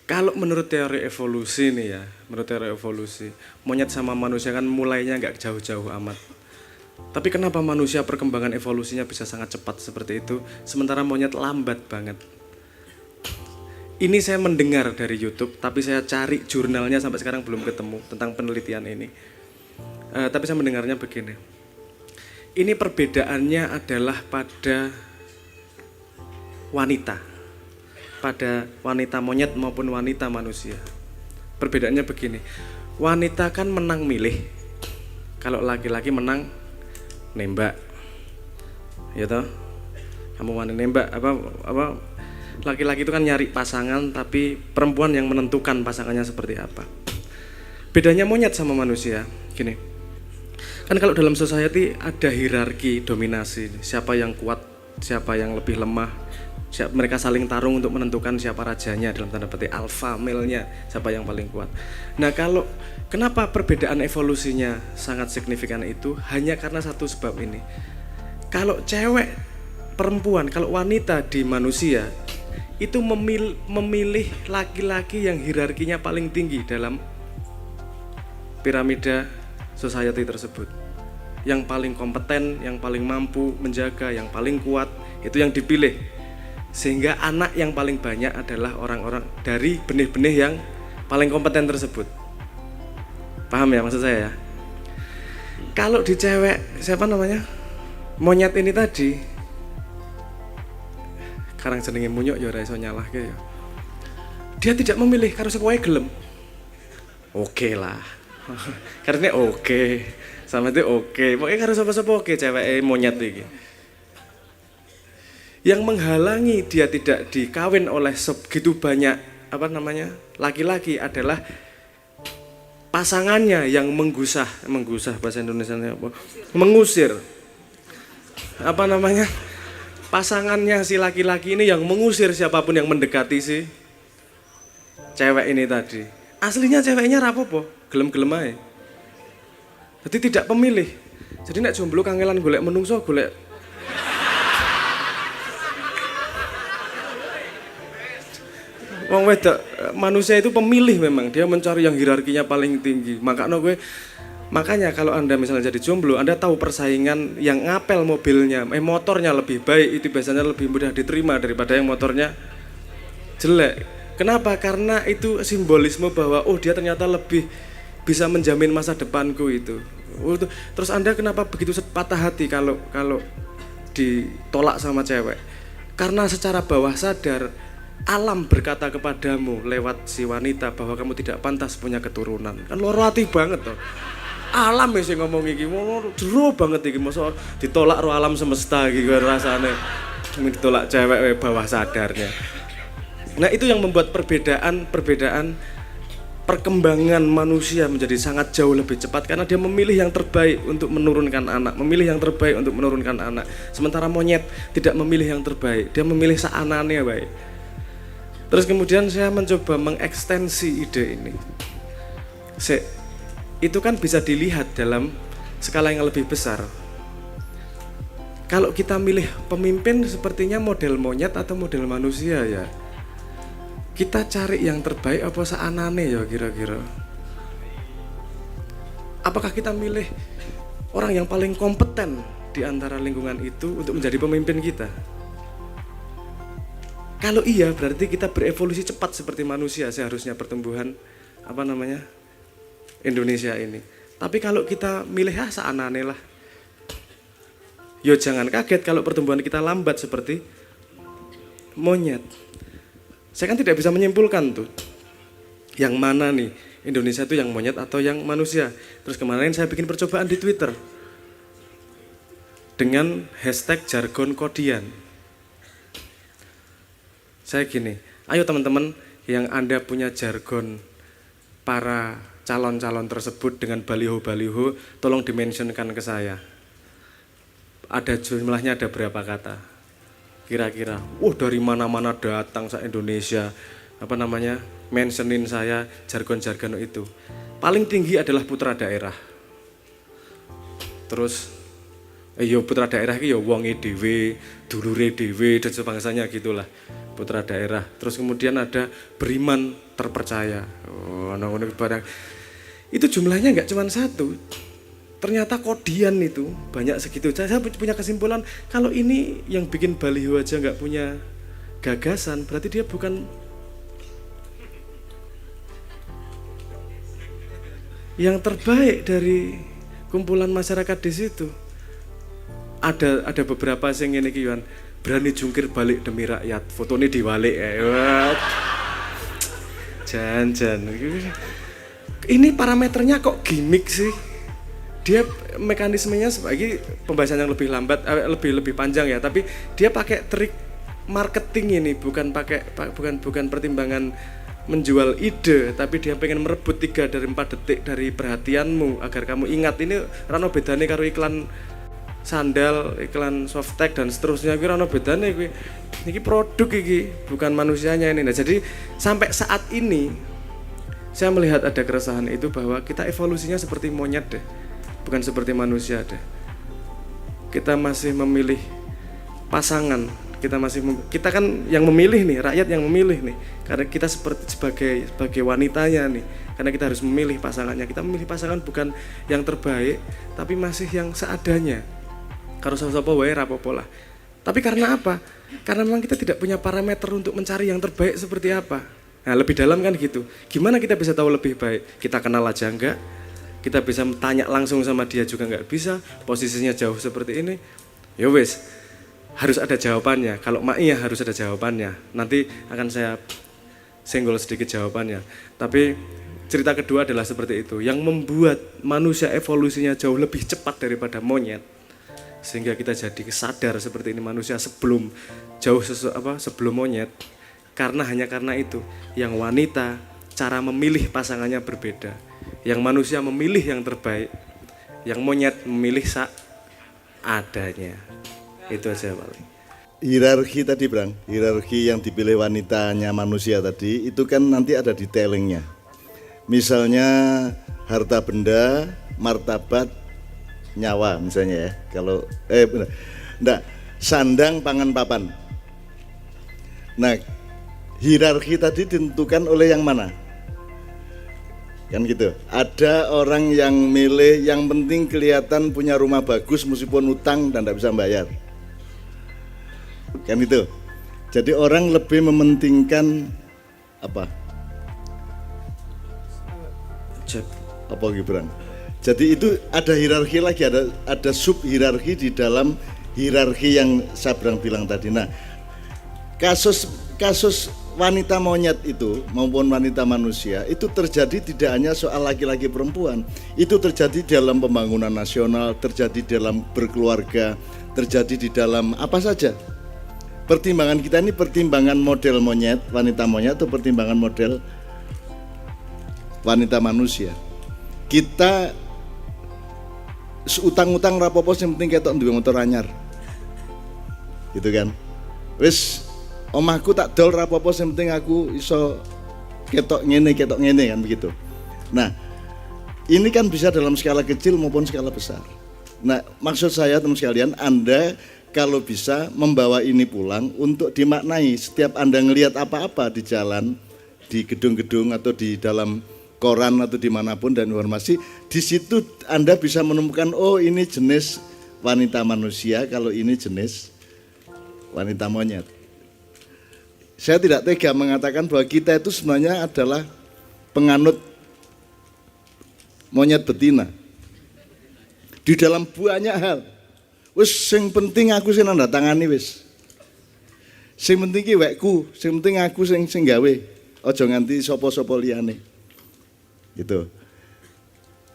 kalau menurut teori evolusi nih ya, menurut teori evolusi, monyet sama manusia kan mulainya nggak jauh-jauh amat. Tapi kenapa manusia perkembangan evolusinya bisa sangat cepat seperti itu, sementara monyet lambat banget? Ini saya mendengar dari YouTube, tapi saya cari jurnalnya sampai sekarang belum ketemu tentang penelitian ini. Tapi saya mendengarnya begini. Ini perbedaannya adalah pada wanita. Pada wanita monyet maupun wanita manusia. Perbedaannya begini. Wanita kan menang milih. Kalau laki-laki menang nembak. Ya toh? Kamu wanita nembak apa laki-laki itu kan nyari pasangan, tapi perempuan yang menentukan pasangannya seperti apa. Bedanya monyet sama manusia, gini. Kan kalau dalam society ada hierarki dominasi, siapa yang kuat, siapa yang lebih lemah, mereka saling tarung untuk menentukan siapa rajanya, dalam tanda petik alpha male-nya, siapa yang paling kuat. Nah, kenapa perbedaan evolusinya sangat signifikan itu? Hanya karena satu sebab ini. Kalau cewek, perempuan, kalau wanita di manusia itu memilih laki-laki yang hierarkinya paling tinggi dalam piramida society tersebut, yang paling kompeten, yang paling mampu menjaga, yang paling kuat, itu yang dipilih. Sehingga anak yang paling banyak adalah orang-orang dari benih-benih yang paling kompeten tersebut. Paham ya maksud saya ya? Kalau di cewek, siapa namanya? Monyet ini tadi, karang jenenge munyuk ya ora iso nyalahke ya. Dia tidak memilih karo sing wae gelem. Oke lah. Karena oke, sama itu oke. Pokoknya karo sapa-sapa oke cewek monyet iki. Yang menghalangi dia tidak dikawin oleh segitu banyak laki-laki adalah pasangannya yang menggusah bahasa Indonesianya apa? Mengusir. Apa namanya? Pasangannya si laki-laki ini yang mengusir siapapun yang mendekati si cewek ini tadi. Aslinya ceweknya rapopo, gelem-gelem ae. Jadi tidak pemilih. Jadi nek jomblo kangelan golek menungso, golek wong wedok, manusia itu pemilih memang, dia mencari yang hierarkinya paling tinggi. Makanya kalau Anda misalnya jadi jomblo, Anda tahu persaingan yang ngapel mobilnya, motornya lebih baik, itu biasanya lebih mudah diterima daripada yang motornya jelek. Kenapa? Karena itu simbolisme bahwa oh dia ternyata lebih bisa menjamin masa depanku itu. Terus Anda kenapa begitu patah hati kalau ditolak sama cewek? Karena secara bawah sadar alam berkata kepadamu lewat si wanita bahwa kamu tidak pantas punya keturunan. Kan loro hati banget toh. Alam sing ngomong iki, jero banget iki, masa ditolak ro alam semesta iki rasane. Ditolak cewek bawah sadarnya. Nah, itu yang membuat perbedaan perkembangan manusia menjadi sangat jauh lebih cepat karena dia memilih yang terbaik untuk menurunkan anak, sementara monyet tidak memilih yang terbaik, dia memilih saanane baik. Terus kemudian saya mencoba mengekstensi ide ini. Itu kan bisa dilihat dalam skala yang lebih besar. Kalau kita milih pemimpin sepertinya model monyet atau model manusia ya. Kita cari yang terbaik apa saanane ya kira-kira. Apakah kita milih orang yang paling kompeten di antara lingkungan itu untuk menjadi pemimpin kita? Kalau iya berarti kita berevolusi cepat seperti manusia seharusnya pertumbuhan Indonesia ini. Tapi kalau kita milih saanane lah. Yo jangan kaget kalau pertumbuhan kita lambat seperti monyet. Saya kan tidak bisa menyimpulkan tuh yang mana nih Indonesia itu yang monyet atau yang manusia. Terus kemarin saya bikin percobaan di Twitter dengan hashtag jargon kodian. Saya gini, ayo teman-teman yang Anda punya jargon para calon-calon tersebut dengan baliho-baliho, tolong dimentionkan ke saya. Ada jumlahnya, ada berapa kata? Kira-kira, dari mana-mana datang se Indonesia, mentionin saya jargon-jargon itu. Paling tinggi adalah putra daerah. Terus, putra daerah itu wonge dhewe, dulure dhewe dan sebangsanya gitulah. Putra daerah. Terus kemudian ada beriman terpercaya. Itu jumlahnya nggak cuma satu. Ternyata kodian itu banyak segitu. Saya punya kesimpulan kalau ini yang bikin baliho aja nggak punya gagasan, berarti dia bukan yang terbaik dari kumpulan masyarakat di situ. Ada beberapa sing ngene iki berani jungkir balik demi rakyat, fotonya diwalik Jan. Ini parameternya kok gimmick sih? Dia mekanismenya sebagai pembahasan yang lebih lambat, lebih panjang ya, tapi dia pakai trik marketing ini, bukan pertimbangan menjual ide, tapi dia pengen merebut 3 dari 4 detik dari perhatianmu agar kamu ingat. Ini rano bedane karo iklan sandal, iklan softtek dan seterusnya, kira ono bedane kuwi. Iki produk iki, bukan manusianya ini. Nah, jadi sampai saat ini saya melihat ada keresahan itu bahwa kita evolusinya seperti monyet deh, bukan seperti manusia deh. Kita masih memilih pasangan, kita kan yang memilih nih, rakyat yang memilih nih. Karena kita sebagai wanitanya nih, karena kita harus memilih pasangannya. Kita memilih pasangan bukan yang terbaik, tapi masih yang seadanya. Kalau sapa-sapa wae rapopo lah. Tapi karena apa? Karena memang kita tidak punya parameter untuk mencari yang terbaik seperti apa. Nah, lebih dalam kan gitu. Gimana kita bisa tahu lebih baik? Kita kenal aja enggak? Kita bisa tanya langsung sama dia juga enggak bisa. Posisinya jauh seperti ini. Ya wes, harus ada jawabannya. Kalau iya harus ada jawabannya. Nanti akan saya senggol sedikit jawabannya. Tapi cerita kedua adalah seperti itu. Yang membuat manusia evolusinya jauh lebih cepat daripada monyet. Sehingga kita jadi sadar seperti ini manusia sebelum monyet. Hanya karena itu yang wanita cara memilih pasangannya berbeda. Yang manusia memilih yang terbaik, yang monyet memilih seadanya. Itu aja paling. Hierarki tadi Bang, hierarki yang dipilih wanitanya manusia tadi itu kan nanti ada detailingnya. Misalnya harta benda, martabat, nyawa misalnya ya. Kalau enggak, sandang, pangan, papan. Nah, hierarki tadi ditentukan oleh yang mana? Kan gitu. Ada orang yang milih yang penting kelihatan punya rumah bagus meskipun utang dan tidak bisa bayar. Kan itu. Jadi orang lebih mementingkan apa? Apa Gibran? Jadi itu ada hierarki lagi, ada sub hierarki di dalam hierarki yang Sabrang bilang tadi. Nah, kasus wanita monyet itu maupun wanita manusia itu terjadi tidak hanya soal laki-laki perempuan, itu terjadi dalam pembangunan nasional, terjadi dalam berkeluarga, terjadi di dalam apa saja. Pertimbangan kita ini pertimbangan model monyet, wanita monyet atau pertimbangan model wanita manusia. Kita utang-utang rapopo yang penting ketok duwe motor anyar. Gitu kan. Wis omahku tak dol rapopo yang penting aku iso ketok ngene kan begitu. Nah, ini kan bisa dalam skala kecil maupun skala besar. Nah, maksud saya teman sekalian, Anda kalau bisa membawa ini pulang untuk dimaknai setiap Anda ngelihat apa-apa di jalan, di gedung-gedung atau di dalam koran atau dimanapun dan informasi, di situ Anda bisa menemukan oh ini jenis wanita manusia, kalau ini jenis wanita monyet. Saya tidak tega mengatakan bahwa kita itu sebenarnya adalah penganut monyet betina di dalam banyak hal. Wis sing penting aku sing nandatangani wis. Sing penting ki wekku, sing penting aku sing gawe. Aja nganti sapa-sapa liyane. Gitu.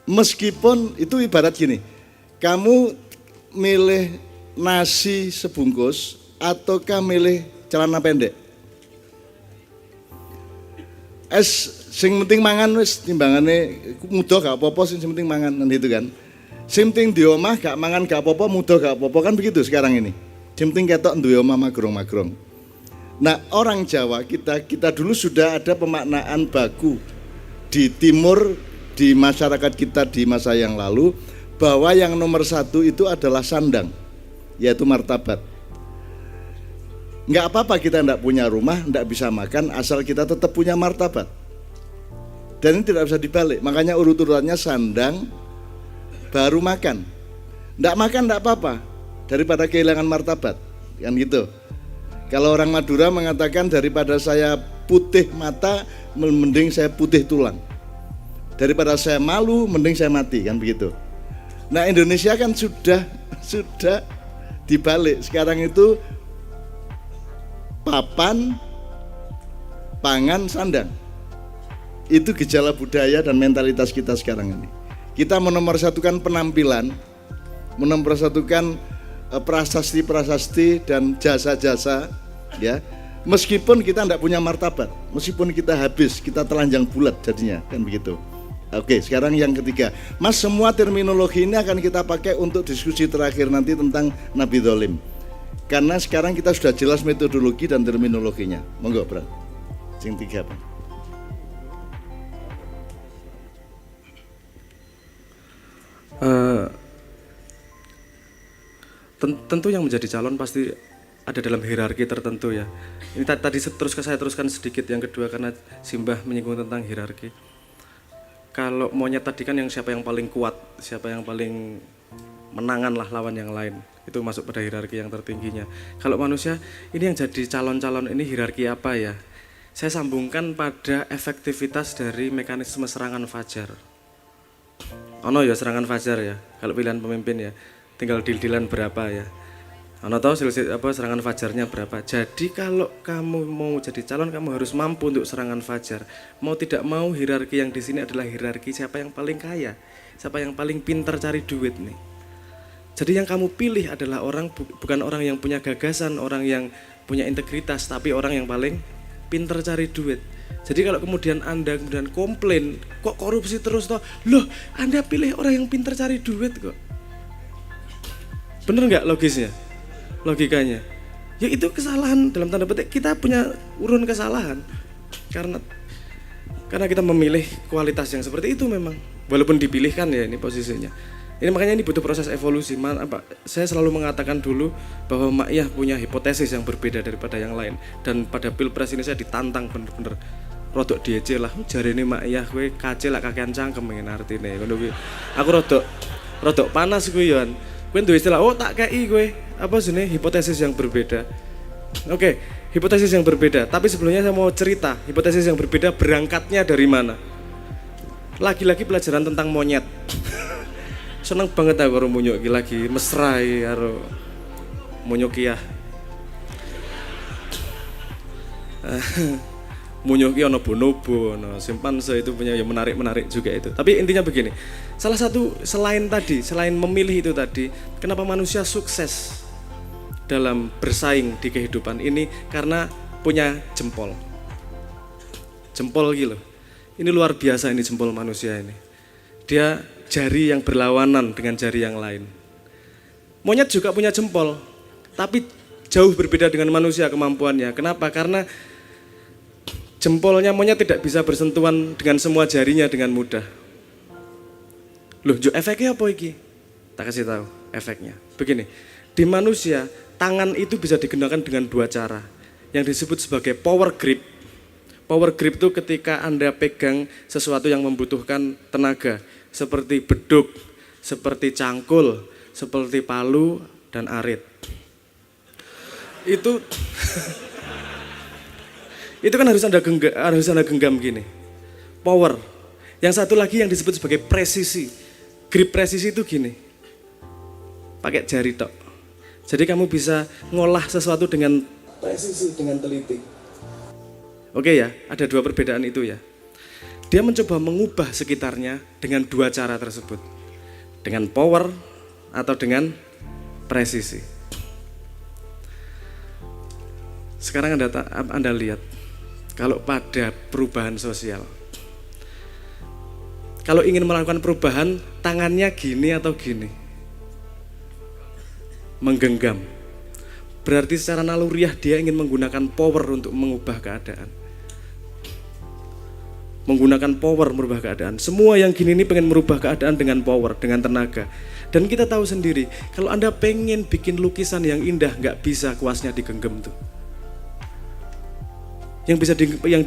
Meskipun itu ibarat gini. Kamu milih nasi sebungkus ataukah milih celana pendek? Sing penting mangan wis timbangane mudah gak apa-apa sing penting mangan kan itu kan. Sing penting di omah gak mangan gak apa-apa, mudah gak apa-apa kan begitu sekarang ini. Sing penting ketok duwe omah magrong-magrong. Nah, orang Jawa kita dulu sudah ada pemaknaan baku di timur, di masyarakat kita di masa yang lalu, bahwa yang nomor satu itu adalah sandang, yaitu martabat. Nggak apa-apa kita nggak punya rumah, nggak bisa makan, asal kita tetap punya martabat. Dan ini tidak bisa dibalik, makanya urut-urutannya sandang, baru makan. Nggak makan nggak apa-apa, daripada kehilangan martabat, kan gitu. Kalau orang Madura mengatakan daripada saya putih mata, mending saya putih tulang. Daripada saya malu, mending saya mati, kan begitu. Nah, Indonesia kan sudah dibalik. Sekarang itu papan, pangan, sandang. Itu gejala budaya dan mentalitas kita sekarang ini. Kita menomorsatukan penampilan, menomorsatukan prasasti-prasasti dan jasa-jasa, ya. Meskipun kita tidak punya martabat, meskipun kita habis, kita telanjang bulat jadinya, kan begitu. Oke, sekarang yang ketiga, Mas, semua terminologi ini akan kita pakai untuk diskusi terakhir nanti tentang Nabi Dzolim. Karena sekarang kita sudah jelas metodologi dan terminologinya. Monggo, Bro. Sing tiga, Bang. Tentu yang menjadi calon pasti ada dalam hierarki tertentu ya. Ini tadi saya teruskan sedikit yang kedua karena Simbah menyinggung tentang hierarki. Kalau monyet tadi kan yang siapa yang paling kuat, siapa yang paling menangan lah lawan yang lain. Itu masuk pada hierarki yang tertingginya. Kalau manusia ini yang jadi calon-calon ini hierarki apa ya? Saya sambungkan pada efektivitas dari mekanisme serangan fajar. Ono ya serangan fajar ya, kalau pilihan pemimpin ya. Tinggal deal-dealan berapa ya. Anda tahu serangan fajarnya berapa. Jadi kalau kamu mau jadi calon, kamu harus mampu untuk serangan fajar. Mau tidak mau hierarki yang di sini adalah hierarki siapa yang paling kaya, siapa yang paling pintar cari duit nih. Jadi yang kamu pilih adalah bukan orang yang punya gagasan, orang yang punya integritas, tapi orang yang paling pintar cari duit. Jadi kalau kemudian Anda kemudian komplain, kok korupsi terus toh? Loh, Anda pilih orang yang pintar cari duit kok. Bener nggak logisnya? Logikanya. Ya itu kesalahan dalam tanda petik, kita punya urun kesalahan. Karena kita memilih kualitas yang seperti itu memang. Walaupun dipilihkan ya ini posisinya. Ini makanya ini butuh proses evolusi. Saya selalu mengatakan dulu bahwa Maiyah punya hipotesis yang berbeda daripada yang lain. Dan pada pilpres ini saya ditantang bener-bener. Rodok diece lah, jarene Maiyah kowe kace lak kakean cangkem ngene artine ngono kuwi. Aku rodok panas kuwi yo. Kowe duwe istilah, oh tak kei kowe apa jenenge hipotesis yang berbeda. Oke, hipotesis yang berbeda, tapi sebelumnya saya mau cerita hipotesis yang berbeda berangkatnya dari mana. Lagi-lagi pelajaran tentang monyet. Seneng banget aku karo monyok iki lagi mesra karo monyokiah. Munyo ki ono bonobo, ono simpanse itu punya yang menarik juga itu. Tapi intinya begini, salah satu selain memilih itu tadi, kenapa manusia sukses dalam bersaing di kehidupan ini karena punya jempol. Jempol gitu. Ini luar biasa ini jempol manusia ini. Dia jari yang berlawanan dengan jari yang lain. Monyet juga punya jempol, tapi jauh berbeda dengan manusia kemampuannya. Kenapa? Karena jempolnya monyet tidak bisa bersentuhan dengan semua jarinya dengan mudah. Loh, efeknya apa iki? Tak kasih tahu efeknya. Begini, di manusia tangan itu bisa digunakan dengan dua cara yang disebut sebagai power grip. Power grip itu ketika Anda pegang sesuatu yang membutuhkan tenaga seperti beduk, seperti cangkul, seperti palu dan arit. Itu kan harus Anda genggam gini. Power. Yang satu lagi yang disebut sebagai presisi. Grip presisi itu gini. Pakai jari tok. Jadi kamu bisa ngolah sesuatu dengan presisi, dengan teliti. Oke ya, ada dua perbedaan itu ya. Dia mencoba mengubah sekitarnya dengan dua cara tersebut. Dengan power atau dengan presisi. Sekarang Anda lihat. Kalau pada perubahan sosial, kalau ingin melakukan perubahan, tangannya gini atau gini? Menggenggam. Berarti secara naluriah dia ingin menggunakan power untuk mengubah keadaan. Menggunakan power merubah keadaan. Semua yang gini ini pengen merubah keadaan dengan power, dengan tenaga. Dan kita tahu sendiri, kalau Anda pengen bikin lukisan yang indah, nggak bisa kuasnya digenggam tuh. Yang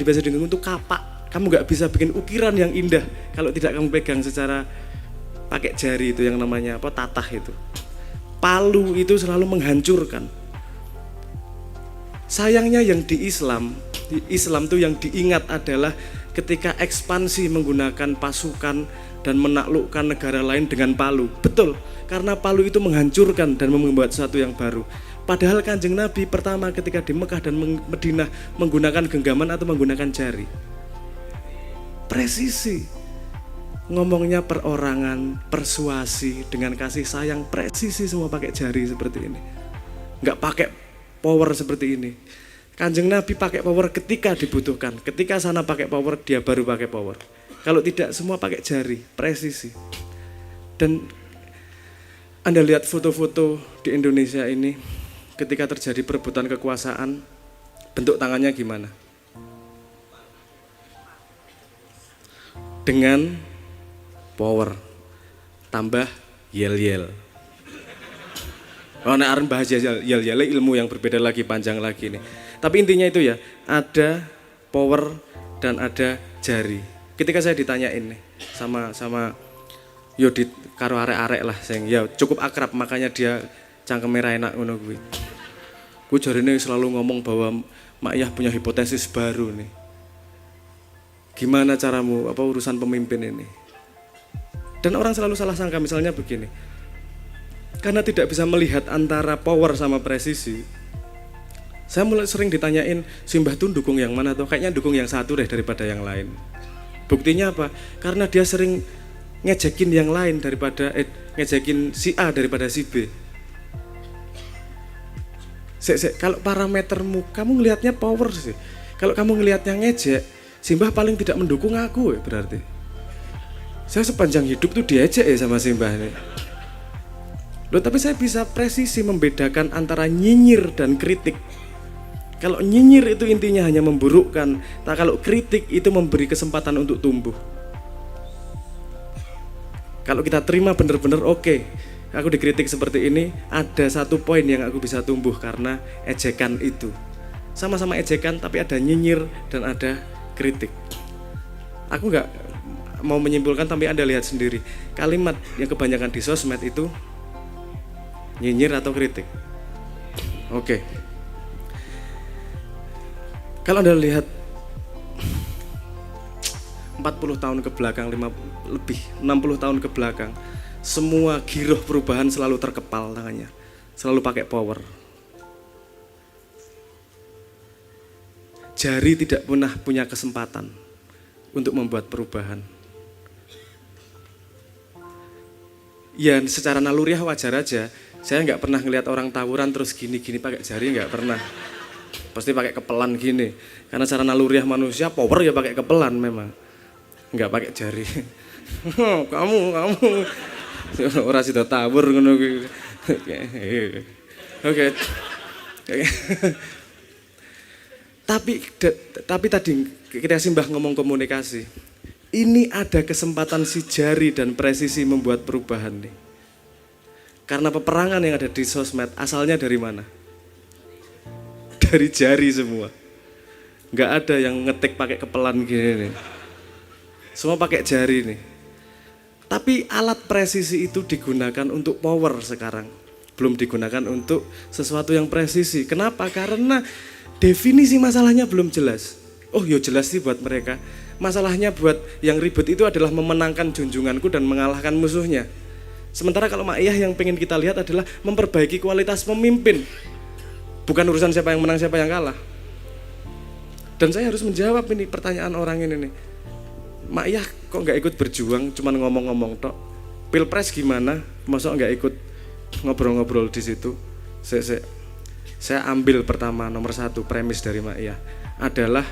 bisa digenggam itu kapak. Kamu nggak bisa bikin ukiran yang indah kalau tidak kamu pegang secara pakai jari itu yang namanya tatah itu. Palu itu selalu menghancurkan. Sayangnya yang di Islam tuh yang diingat adalah ketika ekspansi menggunakan pasukan dan menaklukkan negara lain dengan palu. Betul, karena palu itu menghancurkan dan membuat sesuatu yang baru. Padahal Kanjeng Nabi pertama ketika di Mekah dan Madinah menggunakan genggaman atau menggunakan jari. Presisi. Ngomongnya perorangan, persuasi, dengan kasih sayang, presisi semua pakai jari seperti ini. Nggak pakai power seperti ini. Kanjeng Nabi pakai power ketika dibutuhkan. Ketika sana pakai power, dia baru pakai power. Kalau tidak, semua pakai jari, presisi. Dan Anda lihat foto-foto di Indonesia ini, ketika terjadi perebutan kekuasaan, bentuk tangannya gimana? Dengan power, tambah yel-yel. Oh, nek arep bahas yel-yel ilmu yang berbeda lagi, panjang lagi nih. Tapi intinya itu ya, ada power dan ada jari. Ketika saya ditanyain nih sama Yodit karo arek-arek lah sing ya cukup akrab, makanya dia cangkeme ra enak ngono kuwi. Ku jarine selalu ngomong bahwa Maiyah punya hipotesis baru nih. Gimana caramu urusan pemimpin ini? Dan orang selalu salah sangka misalnya begini. Karena tidak bisa melihat antara power sama presisi. Saya mulai sering ditanyain, Simbah tuh dukung yang mana tuh? Kayaknya dukung yang satu deh daripada yang lain. Buktinya apa? Karena dia sering ngejekin yang lain daripada ngejekin si A daripada si B. Kalau parametermu, kamu ngelihatnya power sih. Kalau kamu ngelihatnya ngejek, Simbah paling tidak mendukung aku berarti. Saya sepanjang hidup tuh diejek ya sama Simbah ini. Loh, tapi saya bisa presisi membedakan antara nyinyir dan kritik. Kalau nyinyir itu intinya hanya memburukkan, nah kalau kritik itu memberi kesempatan untuk tumbuh. Kalau kita terima benar-benar oke, aku dikritik seperti ini, ada satu poin yang aku bisa tumbuh karena ejekan itu. Sama-sama ejekan tapi ada nyinyir dan ada kritik. Aku nggak mau menyimpulkan tapi Anda lihat sendiri. Kalimat yang kebanyakan di sosmed itu nyinyir atau kritik. Oke. Kalau Anda lihat 40 tahun ke belakang, 60 tahun ke belakang, semua giroh perubahan selalu terkepal tangannya, selalu pakai power. Jari tidak pernah punya kesempatan untuk membuat perubahan. Ya secara naluriah wajar aja. Saya nggak pernah ngelihat orang tawuran terus gini-gini pakai jari, nggak pernah. Pasti pakai kepelan gini. Karena cara naluriah manusia power ya pakai kepelan memang. Nggak pakai jari. kamu orang sudah tawur ngono kuwi. Oke. Tapi tadi kita Simbah ngomong komunikasi. Ini ada kesempatan si jari dan presisi membuat perubahan nih. Karena peperangan yang ada di sosmed asalnya dari mana? Dari jari semua. Nggak ada yang ngetik pakai kepelan gini nih. Semua pakai jari nih. Tapi alat presisi itu digunakan untuk power sekarang. Belum digunakan untuk sesuatu yang presisi. Kenapa? Karena definisi masalahnya belum jelas. Oh ya jelas sih buat mereka. Masalahnya buat yang ribet itu adalah memenangkan junjunganku dan mengalahkan musuhnya. Sementara kalau Ma'iyah yang pengen kita lihat adalah memperbaiki kualitas pemimpin. Bukan urusan siapa yang menang, siapa yang kalah. Dan saya harus menjawab ini pertanyaan orang ini nih. Ma'iyah kok nggak ikut berjuang, cuman ngomong-ngomong tok. Pilpres gimana? Masa nggak ikut ngobrol-ngobrol di situ? Saya ambil pertama nomor satu premis dari Ma'iyah adalah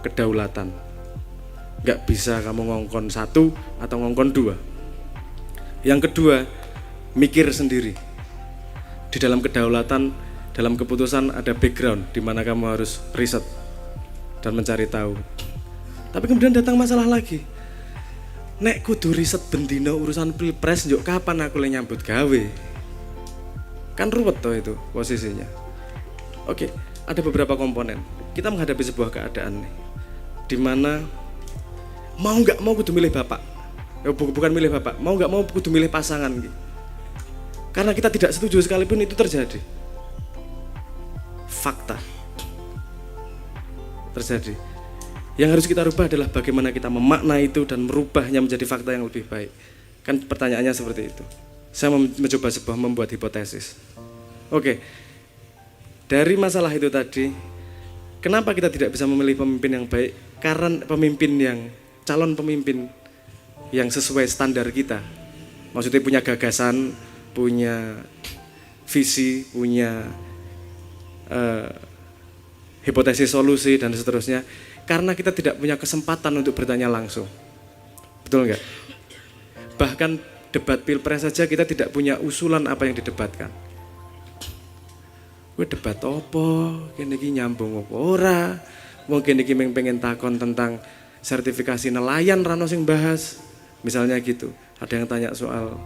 kedaulatan. Nggak bisa kamu ngongkon satu atau ngongkon dua. Yang kedua, mikir sendiri. Di dalam kedaulatan, dalam keputusan ada background di mana kamu harus riset dan mencari tahu. Tapi kemudian datang masalah lagi. Nek kudu riset bendino urusan pilpres, njuk kapan aku le nyambut gawe? Kan ruwet toh itu posisinya. Oke, ada beberapa komponen. Kita menghadapi sebuah keadaan nih, di mana mau nggak mau kudu milih bapak. Bukan milih bapak, mau nggak mau kudu milih pasangan gitu. Karena kita tidak setuju sekalipun itu terjadi. Fakta terjadi. Yang harus kita rubah adalah bagaimana kita memakna itu dan merubahnya menjadi fakta yang lebih baik. Kan pertanyaannya seperti itu. Saya mencoba membuat hipotesis. Oke. Dari masalah itu tadi, kenapa kita tidak bisa memilih pemimpin yang baik? Karena calon pemimpin yang sesuai standar kita. Maksudnya punya gagasan, punya visi, punya hipotesis solusi dan seterusnya. Karena kita tidak punya kesempatan untuk bertanya langsung. Betul nggak? Bahkan debat pilpres saja kita tidak punya usulan apa yang didebatkan. Gue debat apa? Kene iki nyambung apa ora? Mungkin iki pengen takon tentang sertifikasi nelayan rano sing bahas. Misalnya gitu. Ada yang tanya soal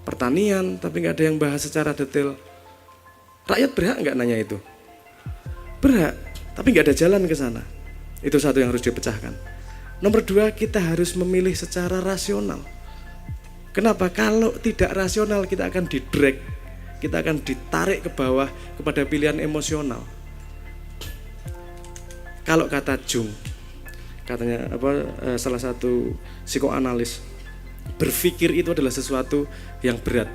pertanian tapi nggak ada yang bahas secara detail. Rakyat berhak nggak nanya itu? Berhak, tapi nggak ada jalan ke sana. Itu satu yang harus dipecahkan. Nomor dua, kita harus memilih secara rasional. Kenapa? Kalau tidak rasional kita akan di-drag, kita akan ditarik ke bawah kepada pilihan emosional. Kalau kata Jung, katanya salah satu psikoanalis, berpikir itu adalah sesuatu yang berat,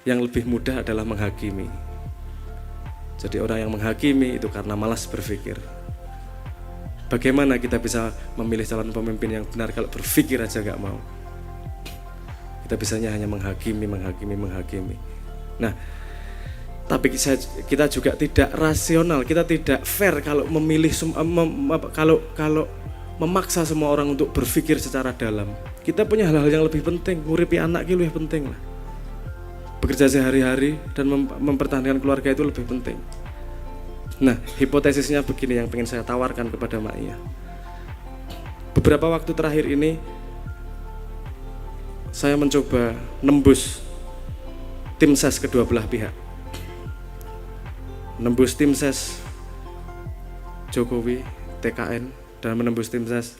yang lebih mudah adalah menghakimi. Jadi orang yang menghakimi itu karena malas berpikir. Bagaimana kita bisa memilih calon pemimpin yang benar kalau berpikir aja gak mau? Kita bisanya hanya menghakimi. Nah, tapi kita juga tidak rasional, kita tidak fair kalau memilih kalau memaksa semua orang untuk berpikir secara dalam. Kita punya hal-hal yang lebih penting, nguripi anak itu lebih penting lah. Bekerja sehari-hari dan mempertahankan keluarga itu lebih penting. Nah, hipotesisnya begini yang pengen saya tawarkan kepada Mak Iya. Beberapa waktu terakhir ini saya mencoba nembus tim ses kedua belah pihak. Menembus tim ses Jokowi, TKN, dan menembus tim ses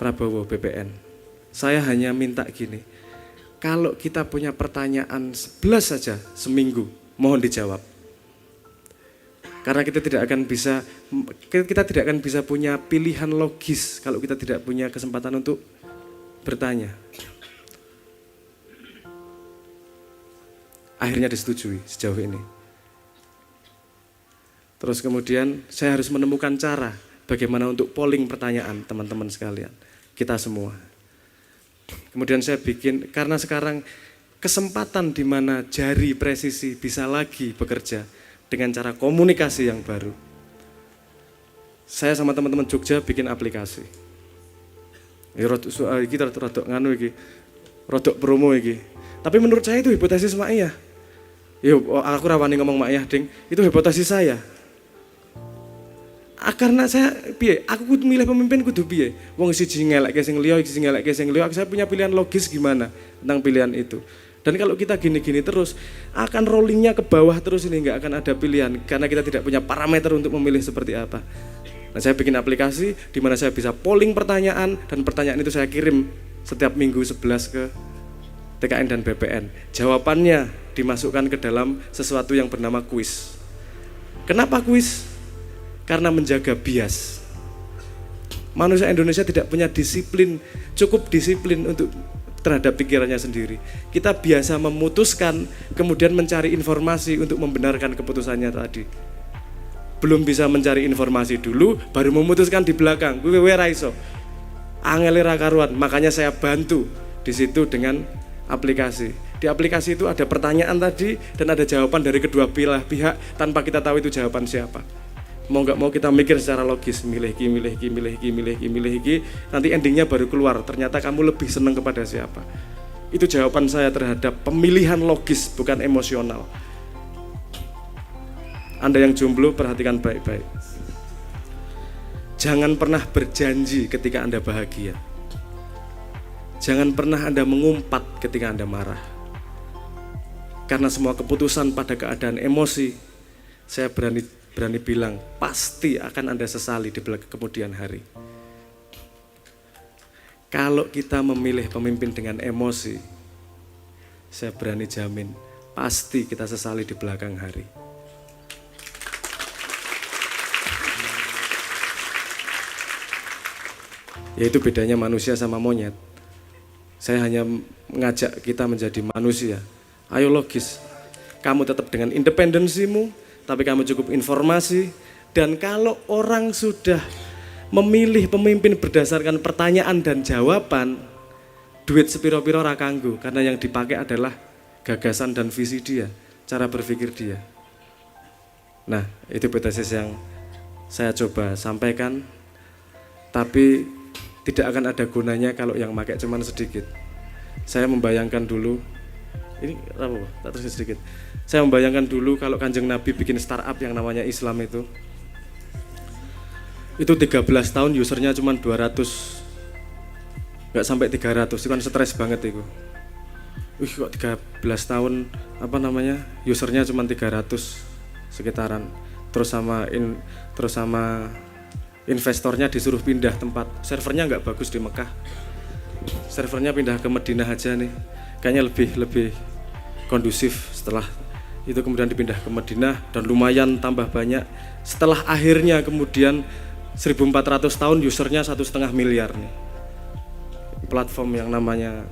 Prabowo, BPN. Saya hanya minta gini, kalau kita punya pertanyaan 11 saja seminggu, mohon dijawab. Karena kita tidak akan bisa punya pilihan logis kalau kita tidak punya kesempatan untuk bertanya. Akhirnya disetujui sejauh ini. Terus kemudian saya harus menemukan cara bagaimana untuk polling pertanyaan teman-teman sekalian, kita semua. Kemudian saya bikin, karena sekarang kesempatan di mana jari presisi bisa lagi bekerja dengan cara komunikasi yang baru. Saya sama teman-teman Jogja bikin aplikasi. Iki rodok nganu iki, rodok promo iki. Tapi menurut saya itu hipotesis Mak Iya. Aku rawani ngomong Mak Iya, Ding. Itu hipotesis saya. Karena saya piye, aku kudu milih pemimpin kudu piye. Wong siji ngelekke sing liya, siji ngelekke sing liya, saya punya pilihan logis gimana tentang pilihan itu. Dan kalau kita gini-gini terus, akan rollingnya ke bawah terus, ini nggak akan ada pilihan karena kita tidak punya parameter untuk memilih seperti apa. Nah, saya bikin aplikasi di mana saya bisa polling pertanyaan dan pertanyaan itu saya kirim setiap minggu 11 ke TKN dan BPN. Jawabannya dimasukkan ke dalam sesuatu yang bernama kuis. Kenapa kuis? Karena menjaga bias. Manusia Indonesia tidak punya disiplin, cukup disiplin untuk terhadap pikirannya sendiri. Kita biasa memutuskan, kemudian mencari informasi untuk membenarkan keputusannya tadi. Belum bisa mencari informasi dulu, baru memutuskan di belakang. Kuwi ra iso. Angele ra karuan, makanya saya bantu di situ dengan aplikasi. Di aplikasi itu ada pertanyaan tadi dan ada jawaban dari kedua pihak tanpa kita tahu itu jawaban siapa. Mau nggak mau kita mikir secara logis, milih iki, nanti endingnya baru keluar, ternyata kamu lebih senang kepada siapa. Itu jawaban saya terhadap pemilihan logis, bukan emosional. Anda yang jomblo, perhatikan baik-baik. Jangan pernah berjanji ketika Anda bahagia. Jangan pernah Anda mengumpat ketika Anda marah. Karena semua keputusan pada keadaan emosi, saya berani bilang, pasti akan Anda sesali di kemudian hari. Kalau kita memilih pemimpin dengan emosi, saya berani jamin, pasti kita sesali di belakang hari. Yaitu bedanya manusia sama monyet. Saya hanya mengajak kita menjadi manusia. Ayo logis, kamu tetap dengan independensimu, tapi kamu cukup informasi. Dan kalau orang sudah memilih pemimpin berdasarkan pertanyaan dan jawaban, duit sepiro-piro ra kanggo, karena yang dipakai adalah gagasan dan visi dia, cara berpikir dia. Nah, itu hipotesis yang saya coba sampaikan, tapi tidak akan ada gunanya kalau yang pakai cuman sedikit. Saya membayangkan dulu, ini apa? Tak terus sedikit. Saya membayangkan dulu kalau Kanjeng Nabi bikin startup yang namanya Islam itu 13 tahun usernya cuma 200, nggak sampai 300, itu kan stres banget itu. Kok 13 tahun usernya cuma 300 sekitaran. Terus sama investornya disuruh pindah tempat. Servernya nggak bagus di Mekah. Servernya pindah ke Madinah aja nih. Kayaknya lebih kondusif. Setelah itu kemudian dipindah ke Madinah dan lumayan tambah banyak. Setelah akhirnya kemudian 1400 tahun usernya 1,5 miliar nih. Platform yang namanya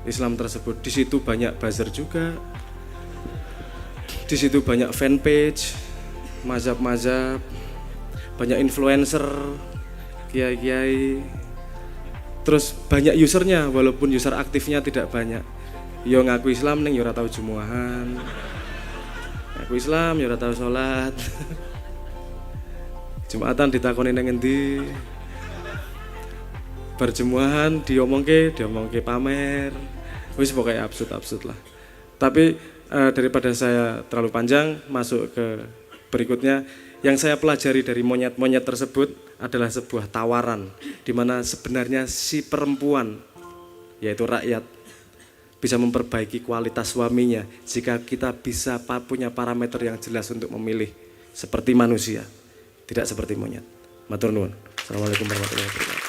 Islam tersebut. Di situ banyak buzzer juga. Di situ banyak fanpage, mazhab-mazhab, banyak influencer, kiai-kiai. Terus banyak usernya walaupun user aktifnya tidak banyak. Yo ngaku Islam ning yo ora tau jumuahan. Ngaku Islam yo ora tau salat. Jumatan ditakoni nang endi. Berjumuahan diomongke pamer. Wis pokoknya absurd lah. Tapi daripada saya terlalu panjang masuk ke berikutnya, yang saya pelajari dari monyet-monyet tersebut adalah sebuah tawaran di mana sebenarnya si perempuan, yaitu rakyat, bisa memperbaiki kualitas suaminya jika kita bisa punya parameter yang jelas untuk memilih seperti manusia, tidak seperti monyet. Matur nuwun. Assalamualaikum warahmatullahi wabarakatuh.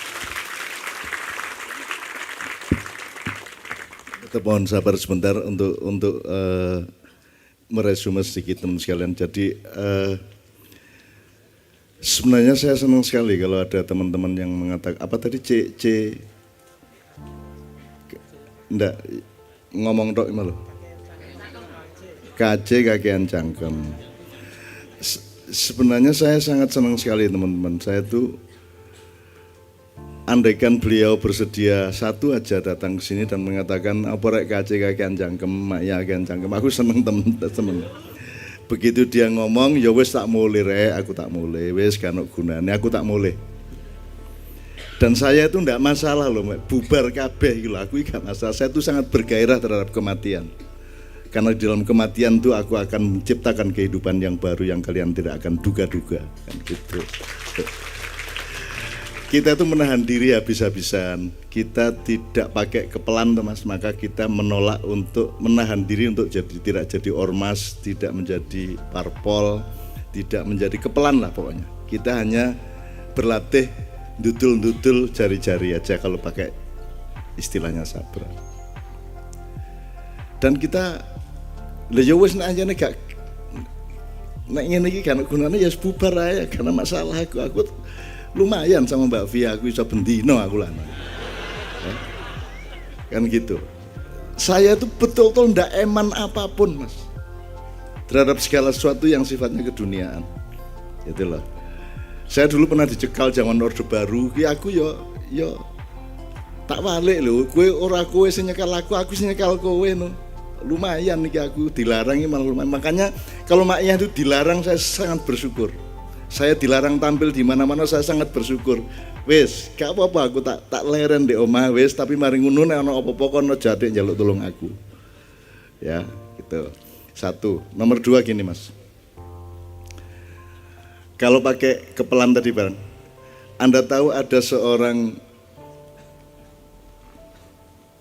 Kita mohon sabar sebentar untuk meresume sedikit teman sekalian. Jadi sebenarnya saya senang sekali kalau ada teman-teman yang mengatakan apa tadi enggak ngomong tok malu. KC kakean cangkem. Sebenarnya saya sangat senang sekali teman-teman. Saya tuh andaikan beliau bersedia satu aja datang ke sini dan mengatakan apa rek KC kakean cangkem, mak ya kakean cangkem. Aku seneng temen. Begitu dia ngomong, ya wis tak mulai rek, aku tak mulai, wis kan gunane, aku tak mulai. Dan saya itu enggak masalah loh, bubar kabeh gitu, aku enggak masalah. Saya itu sangat bergairah terhadap kematian. Karena di dalam kematian itu aku akan menciptakan kehidupan yang baru yang kalian tidak akan duga-duga, kan gitu. Kita itu menahan diri habis-habisan. Kita tidak pakai kepelan, Mas, maka kita menolak untuk menahan diri untuk tidak jadi ormas, tidak menjadi parpol, tidak menjadi kepelan lah pokoknya. Kita hanya berlatih dudul-dudul jari-jari aja kalau pakai istilahnya Sabra. Dan kita lha ya wis nek anjene gak nek ngene iki kan gunane ya bubar ae karena masalah aku lumayan sama Mbak Via, aku iso bendino aku lah. Kan gitu. Saya itu betul-betul ndak eman apapun, Mas, terhadap segala sesuatu yang sifatnya keduniaan. Gitu loh. Saya dulu pernah dicekal zaman Orde Baru, ki aku yo tak balik lho, kowe ora kowe sing nyekal aku sing nyekal kowe no. Lumayan nih aku dilarang malah lumayan. Makanya kalau Mak Iyah itu dilarang saya sangat bersyukur. Saya dilarang tampil di mana-mana saya sangat bersyukur. Wes, gak apa-apa aku tak leren di omah wes, tapi mari ngono nek ana apa-apa kono jate njaluk tolong aku. Ya, gitu. Satu. Nomor dua gini, Mas. Kalau pakai kepelan tadi bareng, Anda tahu ada seorang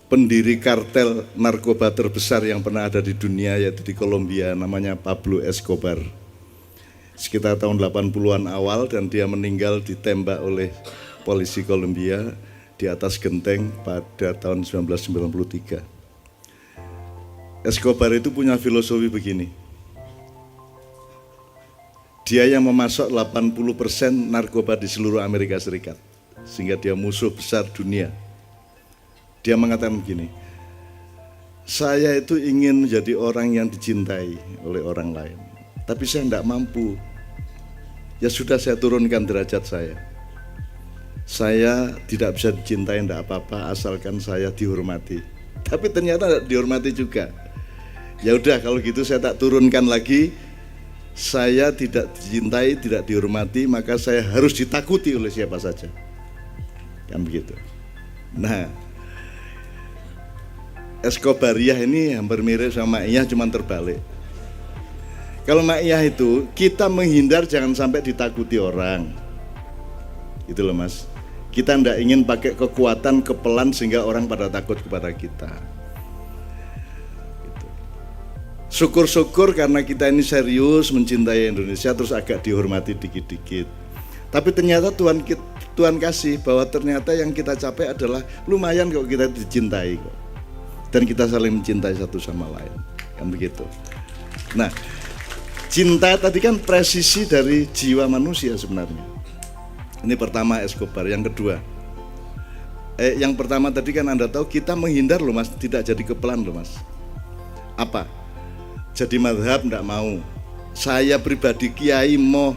pendiri kartel narkoba terbesar yang pernah ada di dunia, yaitu di Kolombia, namanya Pablo Escobar. Sekitar tahun 80-an awal, dan dia meninggal ditembak oleh polisi Kolombia di atas genteng pada tahun 1993. Escobar itu punya filosofi begini. Dia yang memasok 80% narkoba di seluruh Amerika Serikat, sehingga dia musuh besar dunia. Dia mengatakan begini, saya itu ingin menjadi orang yang dicintai oleh orang lain, tapi saya tidak mampu. Ya sudah, saya turunkan derajat saya. Saya tidak bisa dicintai, tidak apa-apa, asalkan saya dihormati. Tapi ternyata tidak dihormati juga. Ya udah, kalau gitu saya tak turunkan lagi. Saya tidak dicintai, tidak dihormati, maka saya harus ditakuti oleh siapa saja. Kan begitu. Nah, Escobariah ini hampir mirip sama Iyah, cuman terbalik. Kalau Mak Iyah itu, kita menghindar jangan sampai ditakuti orang. Itu loh, Mas. Kita tidak ingin pakai kekuatan kepelan sehingga orang pada takut kepada kita. Gitu. Syukur-syukur karena kita ini serius mencintai Indonesia, terus agak dihormati dikit-dikit. Tapi ternyata Tuhan kasih bahwa ternyata yang kita capai adalah lumayan kok kita dicintai kok. Dan kita saling mencintai satu sama lain. Kan begitu. Nah, cinta tadi kan presisi dari jiwa manusia sebenarnya. Ini pertama Escobar. Yang kedua, yang pertama tadi kan Anda tahu kita menghindar loh, Mas, tidak jadi kepelan loh, Mas. Apa? Jadi madhab enggak mau. Saya pribadi kiai mau,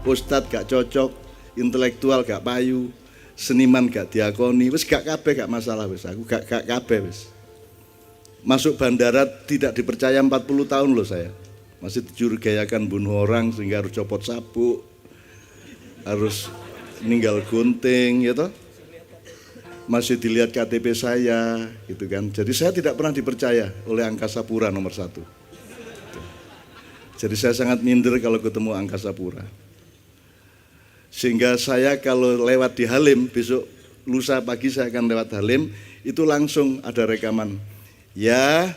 ustadz gak cocok, intelektual gak payu, seniman gak diakoni, wis gak kabeh gak masalah wis. Aku gak kabeh wis. Masuk bandara tidak dipercaya 40 tahun loh saya. Masih dicurigayakan bunuh orang sehingga harus copot sabuk. harus ninggal gunting, ya toh? Masih dilihat KTP saya, gitu kan. Jadi saya tidak pernah dipercaya oleh Angkasa Pura nomor 1. Jadi saya sangat minder kalau ketemu Angkasa Pura. Sehingga saya kalau lewat di Halim, besok lusa pagi saya akan lewat Halim, itu langsung ada rekaman. Ya,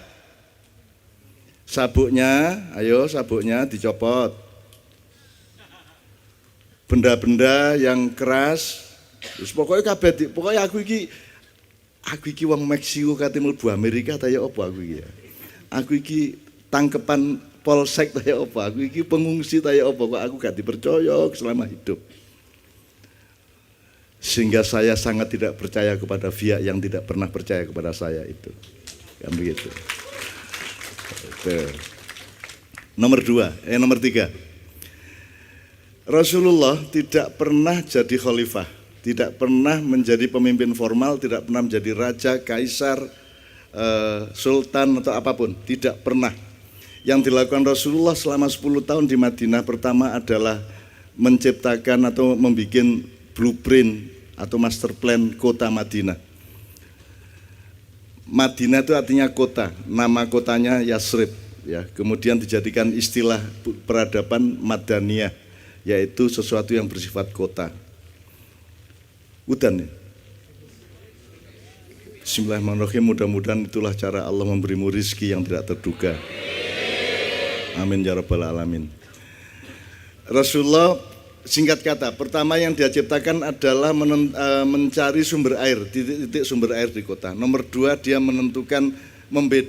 sabuknya, ayo sabuknya dicopot. Benda-benda yang keras, terus pokoknya kabeh, pokoknya aku iki wong Meksiko kate mlebu Amerika ta ya apa aku iki ya. Aku iki tangkepan polsek ta ya apa, aku iki pengungsi ta ya apa, kok aku gak dipercaya selama hidup. Sehingga saya sangat tidak percaya kepada pihak yang tidak pernah percaya kepada saya itu. Kan begitu. Nomor 3. Rasulullah tidak pernah jadi khalifah, tidak pernah menjadi pemimpin formal, tidak pernah menjadi raja, kaisar, sultan atau apapun, tidak pernah. Yang dilakukan Rasulullah selama 10 tahun di Madinah pertama adalah menciptakan atau membuat blueprint atau master plan kota Madinah. Madinah itu artinya kota, nama kotanya Yasrib, ya. Kemudian dijadikan istilah peradaban Madaniyah, yaitu sesuatu yang bersifat kota. Udan ya. Bismillahirrahmanirrahim, mudah-mudahan itulah cara Allah memberimu rizki yang tidak terduga. Amin ya rabbal alamin. Rasulullah, singkat kata, pertama yang dia ciptakan adalah mencari sumber air, titik-titik sumber air di kota. Nomor 2, dia menentukan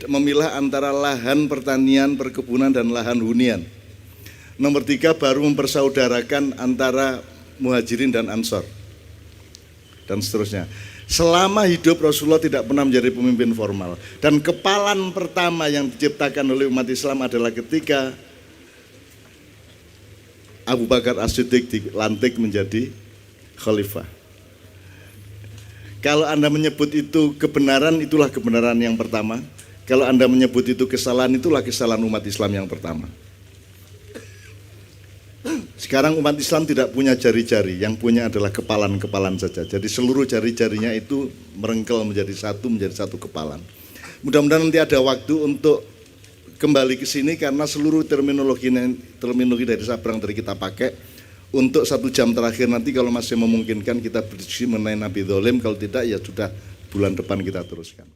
memilah antara lahan pertanian, perkebunan dan lahan hunian. Nomor 3, baru mempersaudarakan antara muhajirin dan ansor, dan seterusnya. Selama hidup Rasulullah tidak pernah menjadi pemimpin formal. Dan kepalan pertama yang diciptakan oleh umat Islam adalah ketika Abu Bakar As-Siddiq dilantik menjadi khalifah. Kalau Anda menyebut itu kebenaran, itulah kebenaran yang pertama. Kalau Anda menyebut itu kesalahan, itulah kesalahan umat Islam yang pertama. Sekarang umat Islam tidak punya jari-jari, yang punya adalah kepalan-kepalan saja. Jadi seluruh jari-jarinya itu merengkel menjadi satu kepalan. Mudah-mudahan nanti ada waktu untuk kembali ke sini karena seluruh terminologi dari Sabrang tadi kita pakai. Untuk 1 jam terakhir nanti kalau masih memungkinkan kita berdiskusi mengenai Nabi Dholim, kalau tidak ya sudah bulan depan kita teruskan.